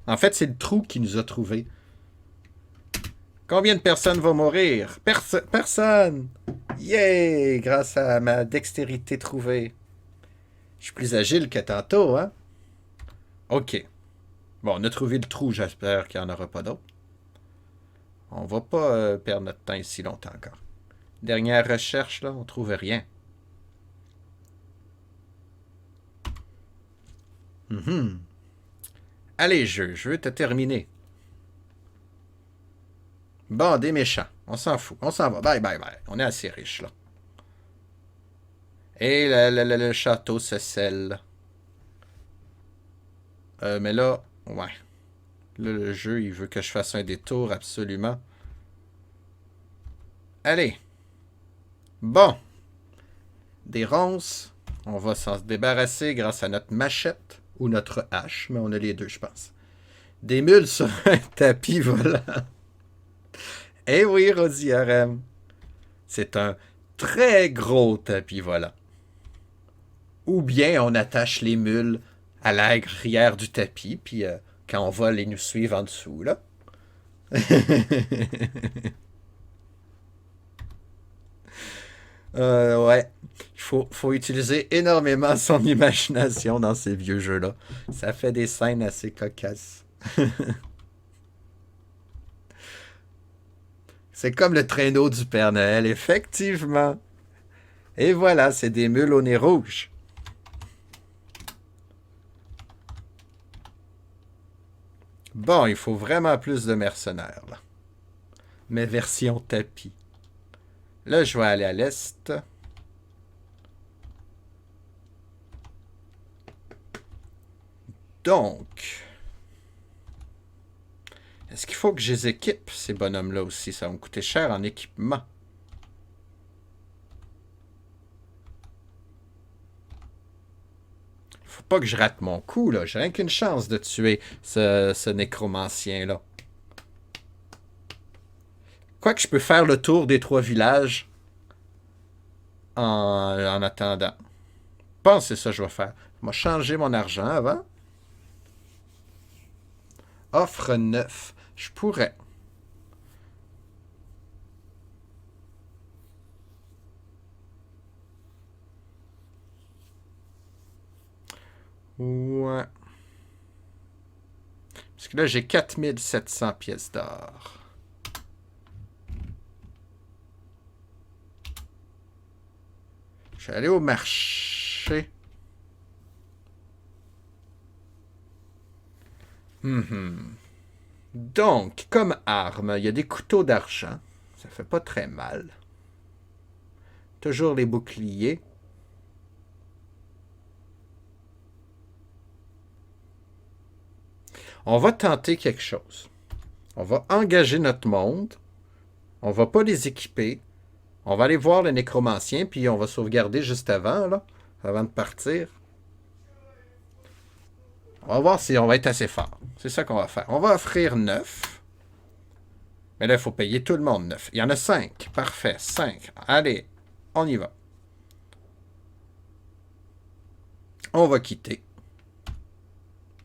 En fait, c'est le trou qui nous a trouvés. Combien de personnes vont mourir? Personne! Yeah! Grâce à ma dextérité trouvée. Je suis plus agile que tantôt, hein? OK. Bon, on a trouvé le trou, j'espère qu'il n'y en aura pas d'autres. On va pas perdre notre temps ici longtemps encore. Dernière recherche, là, on trouve rien. Allez, je veux te terminer. Bon, des méchants. On s'en fout. On s'en va. Bye, bye, bye. On est assez riche, là. Et le château se scelle. Mais là, ouais. Là, le jeu, il veut que je fasse un détour, absolument. Allez. Bon. Des ronces. On va s'en débarrasser grâce à notre machette ou notre hache, mais on a les deux, je pense. Des mules sur un tapis volant. Eh oui, Rosariem. C'est un très gros tapis volant. Ou bien on attache les mules à l'arrière du tapis, puis quand on vole, ils nous suivent en dessous, là. Ouais. Il faut utiliser énormément son imagination dans ces vieux jeux-là. Ça fait des scènes assez cocasses. C'est comme le traîneau du Père Noël, effectivement. Et voilà, c'est des mules au nez rouge. Bon, il faut vraiment plus de mercenaires, là. Mais version tapis. Là, je vais aller à l'est. Donc, est-ce qu'il faut que je les équipe, ces bonhommes-là aussi? Ça va me coûter cher en équipement. Faut pas que je rate mon coup, là. J'ai rien qu'une chance de tuer ce nécromancien-là. Quoique je peux faire le tour des 3 villages en attendant. Je pense que c'est ça que je vais faire. Je vais changer mon argent avant. Offre 9. Je pourrais. Ouais. Parce que là, j'ai 4700 pièces d'or. Je vais aller au marché. Donc, comme arme, il y a des couteaux d'argent. Ça fait pas très mal. Toujours les boucliers. On va tenter quelque chose. On va engager notre monde. On va pas les équiper. On va aller voir le nécromancien, puis on va sauvegarder juste avant, là, avant de partir. On va voir si on va être assez fort. C'est ça qu'on va faire. On va offrir 9. Mais là, il faut payer tout le monde 9. Il y en a 5. Parfait. 5. Allez, on y va. On va quitter.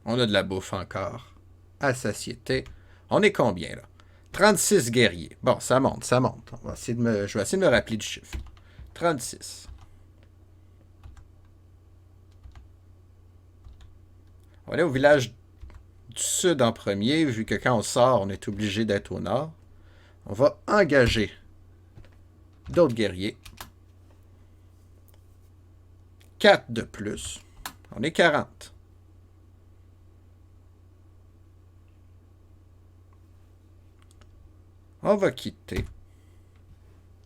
On a de la bouffe encore. À satiété. On est combien, là? 36 guerriers. Bon, ça monte, ça monte. Je vais essayer de me rappeler du chiffre. 36. On va aller au village du sud en premier, vu que quand on sort, on est obligé d'être au nord. On va engager d'autres guerriers. 4 de plus. On est 40. On va quitter.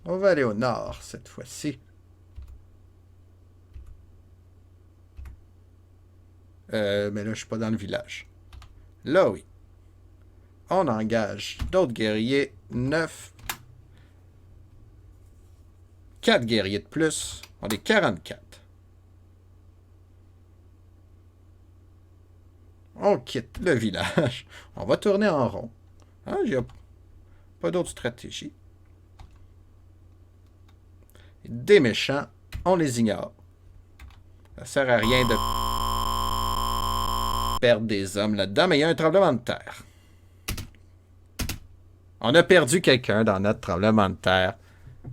On va aller au nord cette fois-ci. Mais là, je suis pas dans le village. Là, oui. On engage d'autres guerriers. 9. 4 guerriers de plus. On est 44. On quitte le village. On va tourner en rond. Ah, il n'y a pas d'autre stratégie. Des méchants, on les ignore. Ça sert à rien de perdre des hommes là-dedans, mais il y a un tremblement de terre. On a perdu quelqu'un dans notre tremblement de terre.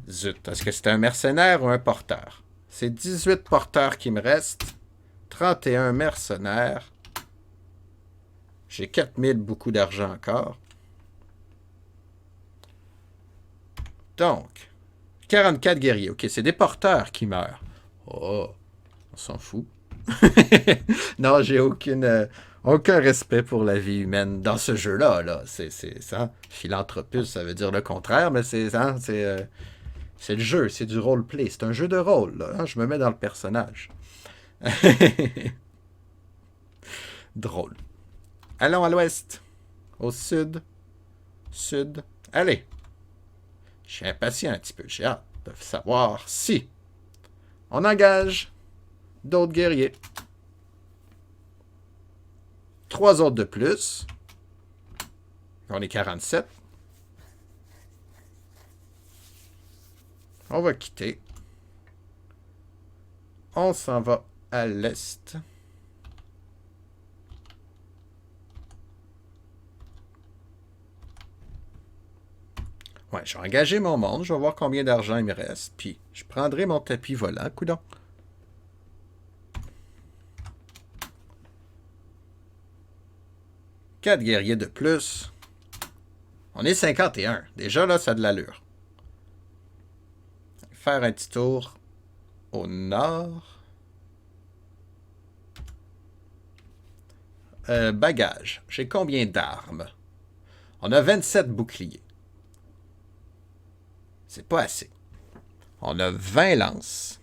Zut, est-ce que c'est un mercenaire ou un porteur? C'est 18 porteurs qui me restent. 31 mercenaires. J'ai 4000, beaucoup d'argent encore. Donc, 44 guerriers. Ok, c'est des porteurs qui meurent. Oh, on s'en fout. Non, j'ai aucun respect pour la vie humaine dans ce jeu-là. Là. C'est ça. Philanthropus, ça veut dire le contraire, mais c'est ça. C'est le jeu, c'est du roleplay. C'est un jeu de rôle. Là, hein. Je me mets dans le personnage. Drôle. Allons à l'ouest. Au sud. Sud. Allez. Je suis impatient un petit peu. J'ai hâte de savoir si on engage d'autres guerriers. 3 autres de plus. On est 47. On va quitter. On s'en va à l'est. Ouais, je vais engager mon monde. Je vais voir combien d'argent il me reste. Puis, je prendrai mon tapis volant. Coudon. Quatre guerriers de plus. On est 51. Déjà, là, ça a de l'allure. Faire un petit tour au nord. Bagages. J'ai combien d'armes? On a 27 boucliers. C'est pas assez. On a 20 lances.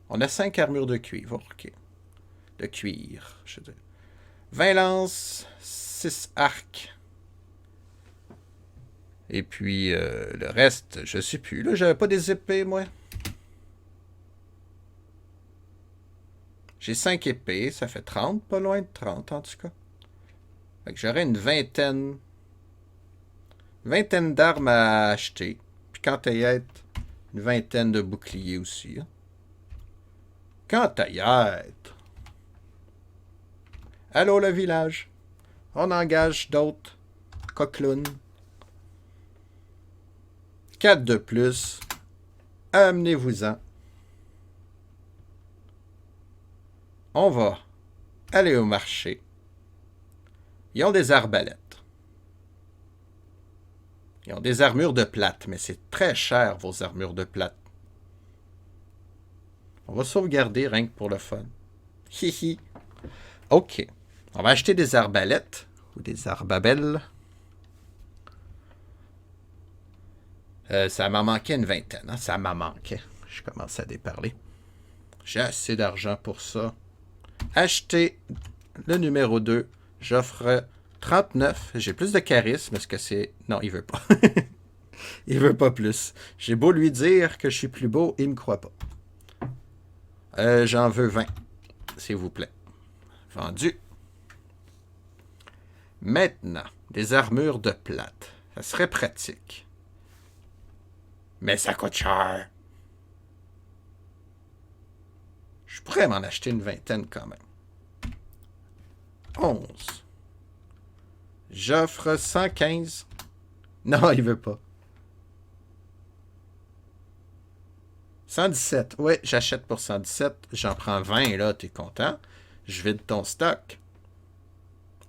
On a 5 armures de cuivre. OK. De cuir. 20 lances, 6 arcs. Et puis, le reste, je sais plus. Là, j'avais pas des épées, moi. J'ai 5 épées. Ça fait 30. Pas loin de 30, en tout cas. Fait que j'aurais une vingtaine d'armes à acheter. Puis quand à y être, une vingtaine de boucliers aussi. Hein. Quand à y être. Allô, le village. On engage d'autres coqueluns. 4 de plus. Amenez-vous-en. On va aller au marché. Ils ont des arbalètes. Ils ont des armures de plate, mais c'est très cher, vos armures de plate. On va sauvegarder rien que pour le fun. Hihi. OK. On va acheter des arbalètes ou des arbabelles. Ça m'en manquait une vingtaine. Hein? Ça m'en manquait. Je commence à déparler. J'ai assez d'argent pour ça. Acheter le numéro 2. J'offre 39. J'ai plus de charisme. Est-ce que c'est... Non, il veut pas. Il veut pas plus. J'ai beau lui dire que je suis plus beau, il me croit pas. J'en veux 20. S'il vous plaît. Vendu. Maintenant, des armures de plate. Ça serait pratique. Mais ça coûte cher. Je pourrais m'en acheter une vingtaine quand même. 11. J'offre 115. Non, il veut pas. 117. Oui, j'achète pour 117. J'en prends 20, là, t'es content. Je vide ton stock.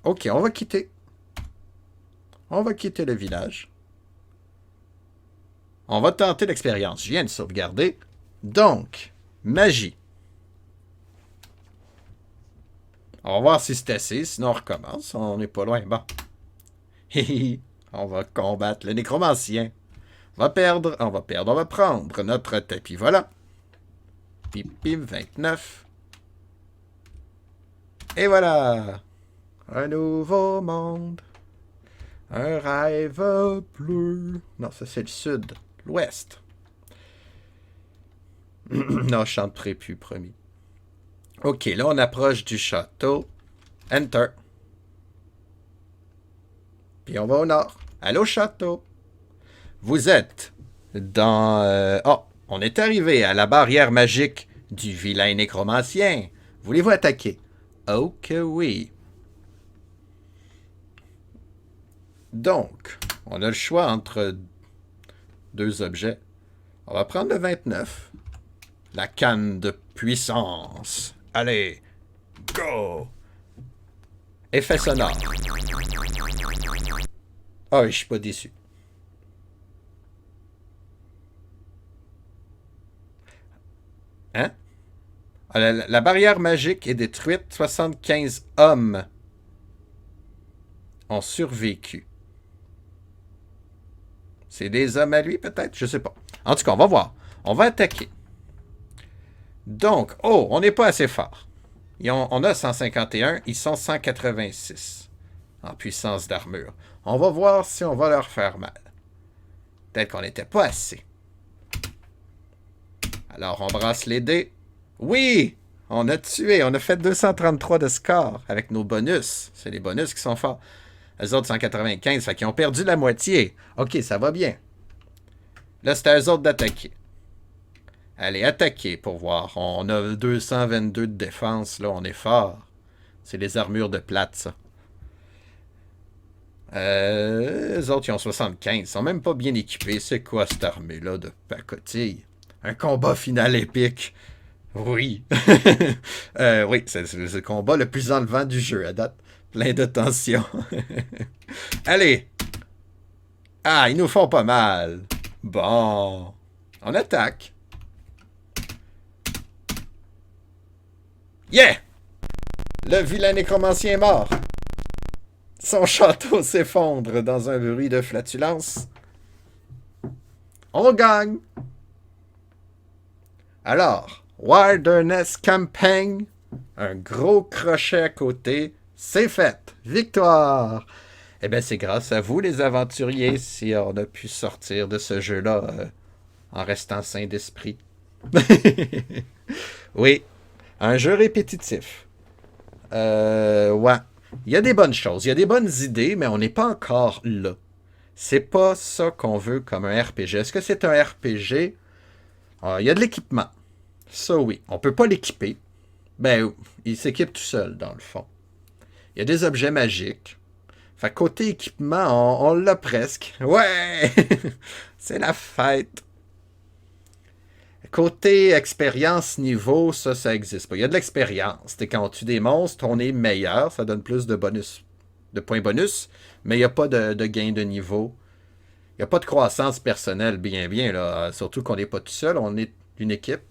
OK, on va quitter. On va quitter le village. On va tenter l'expérience. Je viens de sauvegarder. Donc, magie. On va voir si c'est assez, sinon on recommence. On n'est pas loin. Bon. On va combattre le nécromancien. On va prendre notre tapis. Voilà. Pip, pip, 29. Et voilà. Un nouveau monde. Un rêve bleu. Non, ça c'est le sud. L'ouest. Non, je chanterai plus, promis. OK, là, on approche du château. Enter. Puis on va au nord. Allô, château. Vous êtes dans... on est arrivé à la barrière magique du vilain nécromancien. Voulez-vous attaquer? Oh que oui. Donc, on a le choix entre deux objets. On va prendre le 29. La canne de puissance. Allez, go! Effet sonore. Ah, je suis pas déçu. Hein? La barrière magique est détruite. 75 hommes ont survécu. C'est des hommes à lui, peut-être? Je sais pas. En tout cas, on va voir. On va attaquer. Donc, on n'est pas assez fort. On a 151, ils sont 186 en puissance d'armure. On va voir si on va leur faire mal. Peut-être qu'on n'était pas assez. Alors, on brasse les dés. Oui! On a tué. On a fait 233 de score avec nos bonus. C'est les bonus qui sont forts. Eux autres, 195. Fait qu'ils ont perdu la moitié. OK, ça va bien. Là, c'est à eux autres d'attaquer. Allez, attaquer pour voir. On a 222 de défense. Là, on est fort. C'est les armures de plate, ça. Les autres, ils ont 75. Ils sont même pas bien équipés. C'est quoi cette armée-là de pacotille? Un combat final épique. Oui. Oui, c'est le combat le plus enlevant du jeu à date. Plein de tension. Allez. Ah, ils nous font pas mal. Bon. On attaque. Yeah! Le vilain nécromancien est mort. Son château s'effondre dans un bruit de flatulence. On gagne. Alors, Wilderness Campaign, un gros crochet à côté, c'est fait. Victoire. Eh bien, c'est grâce à vous, les aventuriers, si on a pu sortir de ce jeu-là en restant sain d'esprit. Oui, un jeu répétitif. Ouais. Il y a des bonnes choses, il y a des bonnes idées, mais on n'est pas encore là. C'est pas ça qu'on veut comme un RPG. Est-ce que c'est un RPG? Il y a de l'équipement. Ça, oui. On peut pas l'équiper. Ben, il s'équipe tout seul, dans le fond. Il y a des objets magiques. Fait que côté équipement, on l'a presque. Ouais! C'est la fête. Côté expérience niveau, ça existe pas. Il y a de l'expérience. Quand on tue des monstres, on est meilleur. Ça donne plus de bonus, de points bonus. Mais il n'y a pas de gain de niveau. Il n'y a pas de croissance personnelle, bien, là. Surtout qu'on n'est pas tout seul, on est une équipe.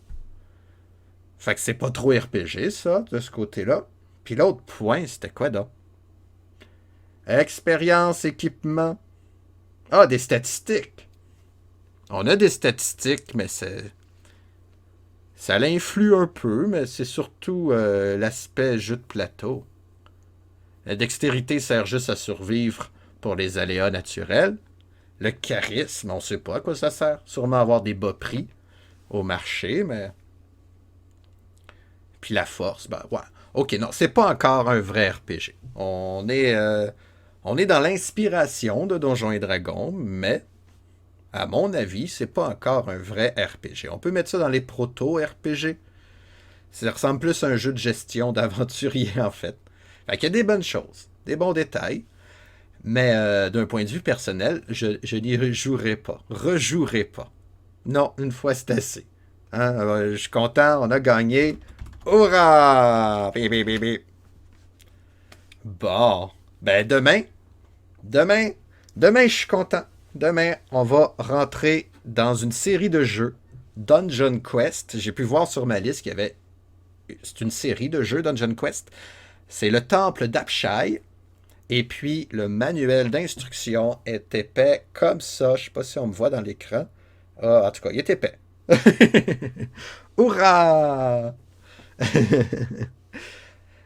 Fait que c'est pas trop RPG, ça, de ce côté-là. Puis l'autre point, c'était quoi, donc? Expérience, équipement. Ah, des statistiques. On a des statistiques, mais ça l'influe un peu, mais c'est surtout l'aspect jeu de plateau. La dextérité sert juste à survivre pour les aléas naturels. Le charisme, on sait pas à quoi ça sert. Sûrement avoir des bas prix au marché, mais... Puis la force, ben ouais. Ok, non, c'est pas encore un vrai RPG. On est dans l'inspiration de Donjons et Dragons, mais à mon avis, c'est pas encore un vrai RPG. On peut mettre ça dans les proto-RPG. Ça ressemble plus à un jeu de gestion d'aventurier, en fait. Fait qu'il y a des bonnes choses, des bons détails, mais d'un point de vue personnel, je n'y rejouerai pas. Rejouerai pas. Non, une fois c'est assez. Hein? Je suis content, on a gagné. Hurrah! Bip, bip, bip, bip. Bon, ben demain, demain je suis content. Demain, on va rentrer dans une série de jeux Dungeon Quest. J'ai pu voir sur ma liste qu'il y avait... C'est une série de jeux Dungeon Quest. C'est le temple d'Apshai. Et puis, le manuel d'instruction est épais comme ça. Je sais pas si on me voit dans l'écran. Ah, en tout cas, il est épais. Hurrah!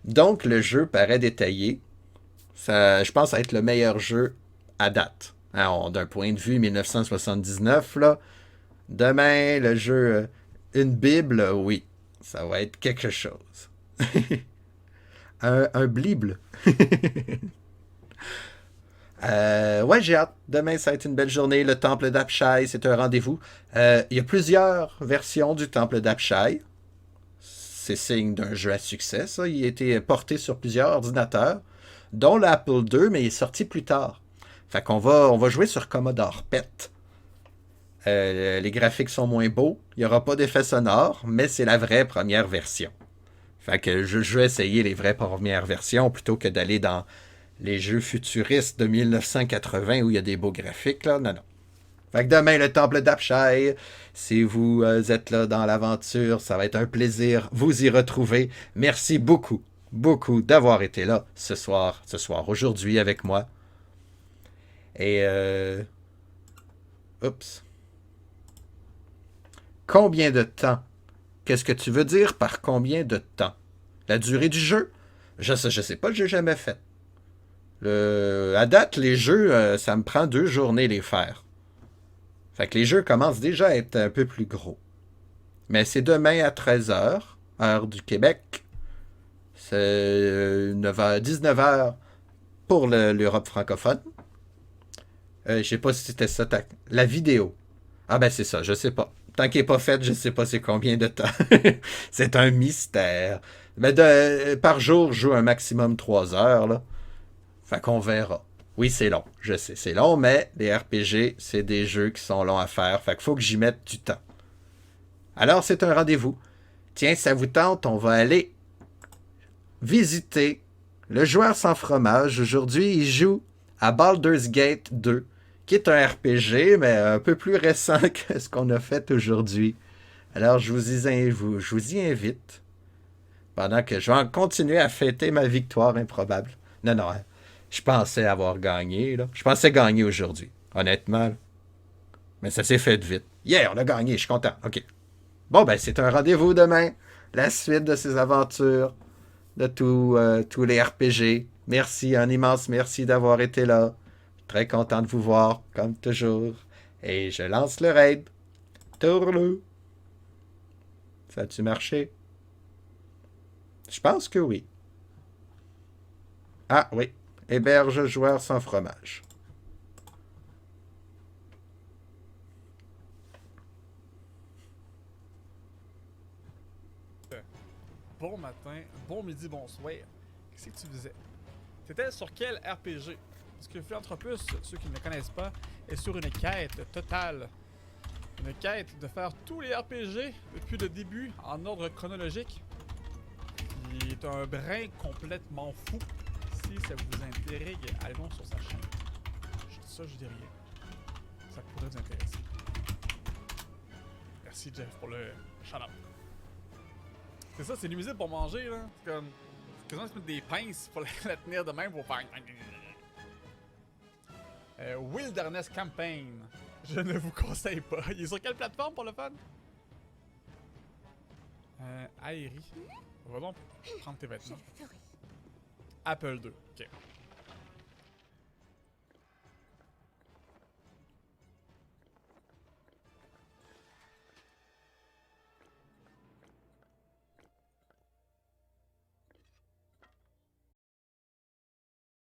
Donc, le jeu paraît détaillé. Ça, je pense être le meilleur jeu à date. Alors, d'un point de vue 1979, là, demain, le jeu, une Bible, oui, ça va être quelque chose. un Bible. Ouais, j'ai hâte. Demain, ça va être une belle journée. Le temple d'Apshai, c'est un rendez-vous. Il y a plusieurs versions du temple d'Apshai. C'est signe d'un jeu à succès, ça. Il a été porté sur plusieurs ordinateurs, dont l'Apple II, mais il est sorti plus tard. Fait qu'on va jouer sur Commodore PET. Les graphiques sont moins beaux. Il n'y aura pas d'effet sonore, mais c'est la vraie première version. Fait que je vais essayer les vraies premières versions plutôt que d'aller dans les jeux futuristes de 1980 où il y a des beaux graphiques, là. Non, non. Fait que demain, le temple d'Apshai, si vous êtes là dans l'aventure, ça va être un plaisir vous y retrouver. Merci beaucoup, beaucoup d'avoir été là ce soir, aujourd'hui avec moi. Et oups. Combien de temps? Qu'est-ce que tu veux dire par combien de temps? La durée du jeu? Je sais pas, je l'ai jamais fait. À date, les jeux, ça me prend 2 journées les faire. Fait que les jeux commencent déjà à être un peu plus gros. Mais c'est demain à 13h, heure du Québec. C'est 9h, 19h pour l'Europe francophone. Je sais pas si c'était ça. La vidéo. Ah ben c'est ça, je sais pas. Tant qu'il n'est pas fait, je sais pas c'est combien de temps. C'est un mystère. Mais par jour, je joue un maximum 3 heures, là. Fait qu'on verra. Oui, c'est long, je sais, c'est long, mais les RPG, c'est des jeux qui sont longs à faire. Fait qu'il faut que j'y mette du temps. Alors, c'est un rendez-vous. Tiens, ça vous tente, on va aller visiter le joueur sans fromage. Aujourd'hui, il joue à Baldur's Gate 2, qui est un RPG, mais un peu plus récent que ce qu'on a fait aujourd'hui. Alors, je vous y invite, pendant que je vais continuer à fêter ma victoire improbable. Non, non, hein, je pensais avoir gagné, là. Je pensais gagner aujourd'hui, honnêtement. Là. Mais ça s'est fait vite. Yeah, on a gagné, je suis content. OK. Bon, ben, c'est un rendez-vous demain. La suite de ces aventures, de tous les RPG. Merci, un immense merci d'avoir été là. Très content de vous voir, comme toujours. Et je lance le raid. Tourlou. Ça a-tu marché? Je pense que oui. Ah oui. Héberge joueur sans fromage. Bon matin, bon midi, bonsoir. Qu'est-ce que tu faisais? T'étais sur quel RPG? Parce que Philanthropus, ceux qui ne le connaissent pas, est sur une quête totale. Une quête de faire tous les RPG depuis le début en ordre chronologique. Qui est un brin complètement fou. Si ça vous intrigue, allez donc sur sa chaîne. Je dis ça, je dis rien. Ça pourrait vous intéresser. Merci Jeff pour le shout-out. C'est ça, c'est nuisible pour manger, là. C'est comme. C'est quasiment se mettre des pinces pour la tenir de même pour faire. Wilderness Campaign. Je ne vous conseille pas. Il est sur quelle plateforme pour le fun? Aérie. On va donc prendre tes vêtements. Apple 2. Ok.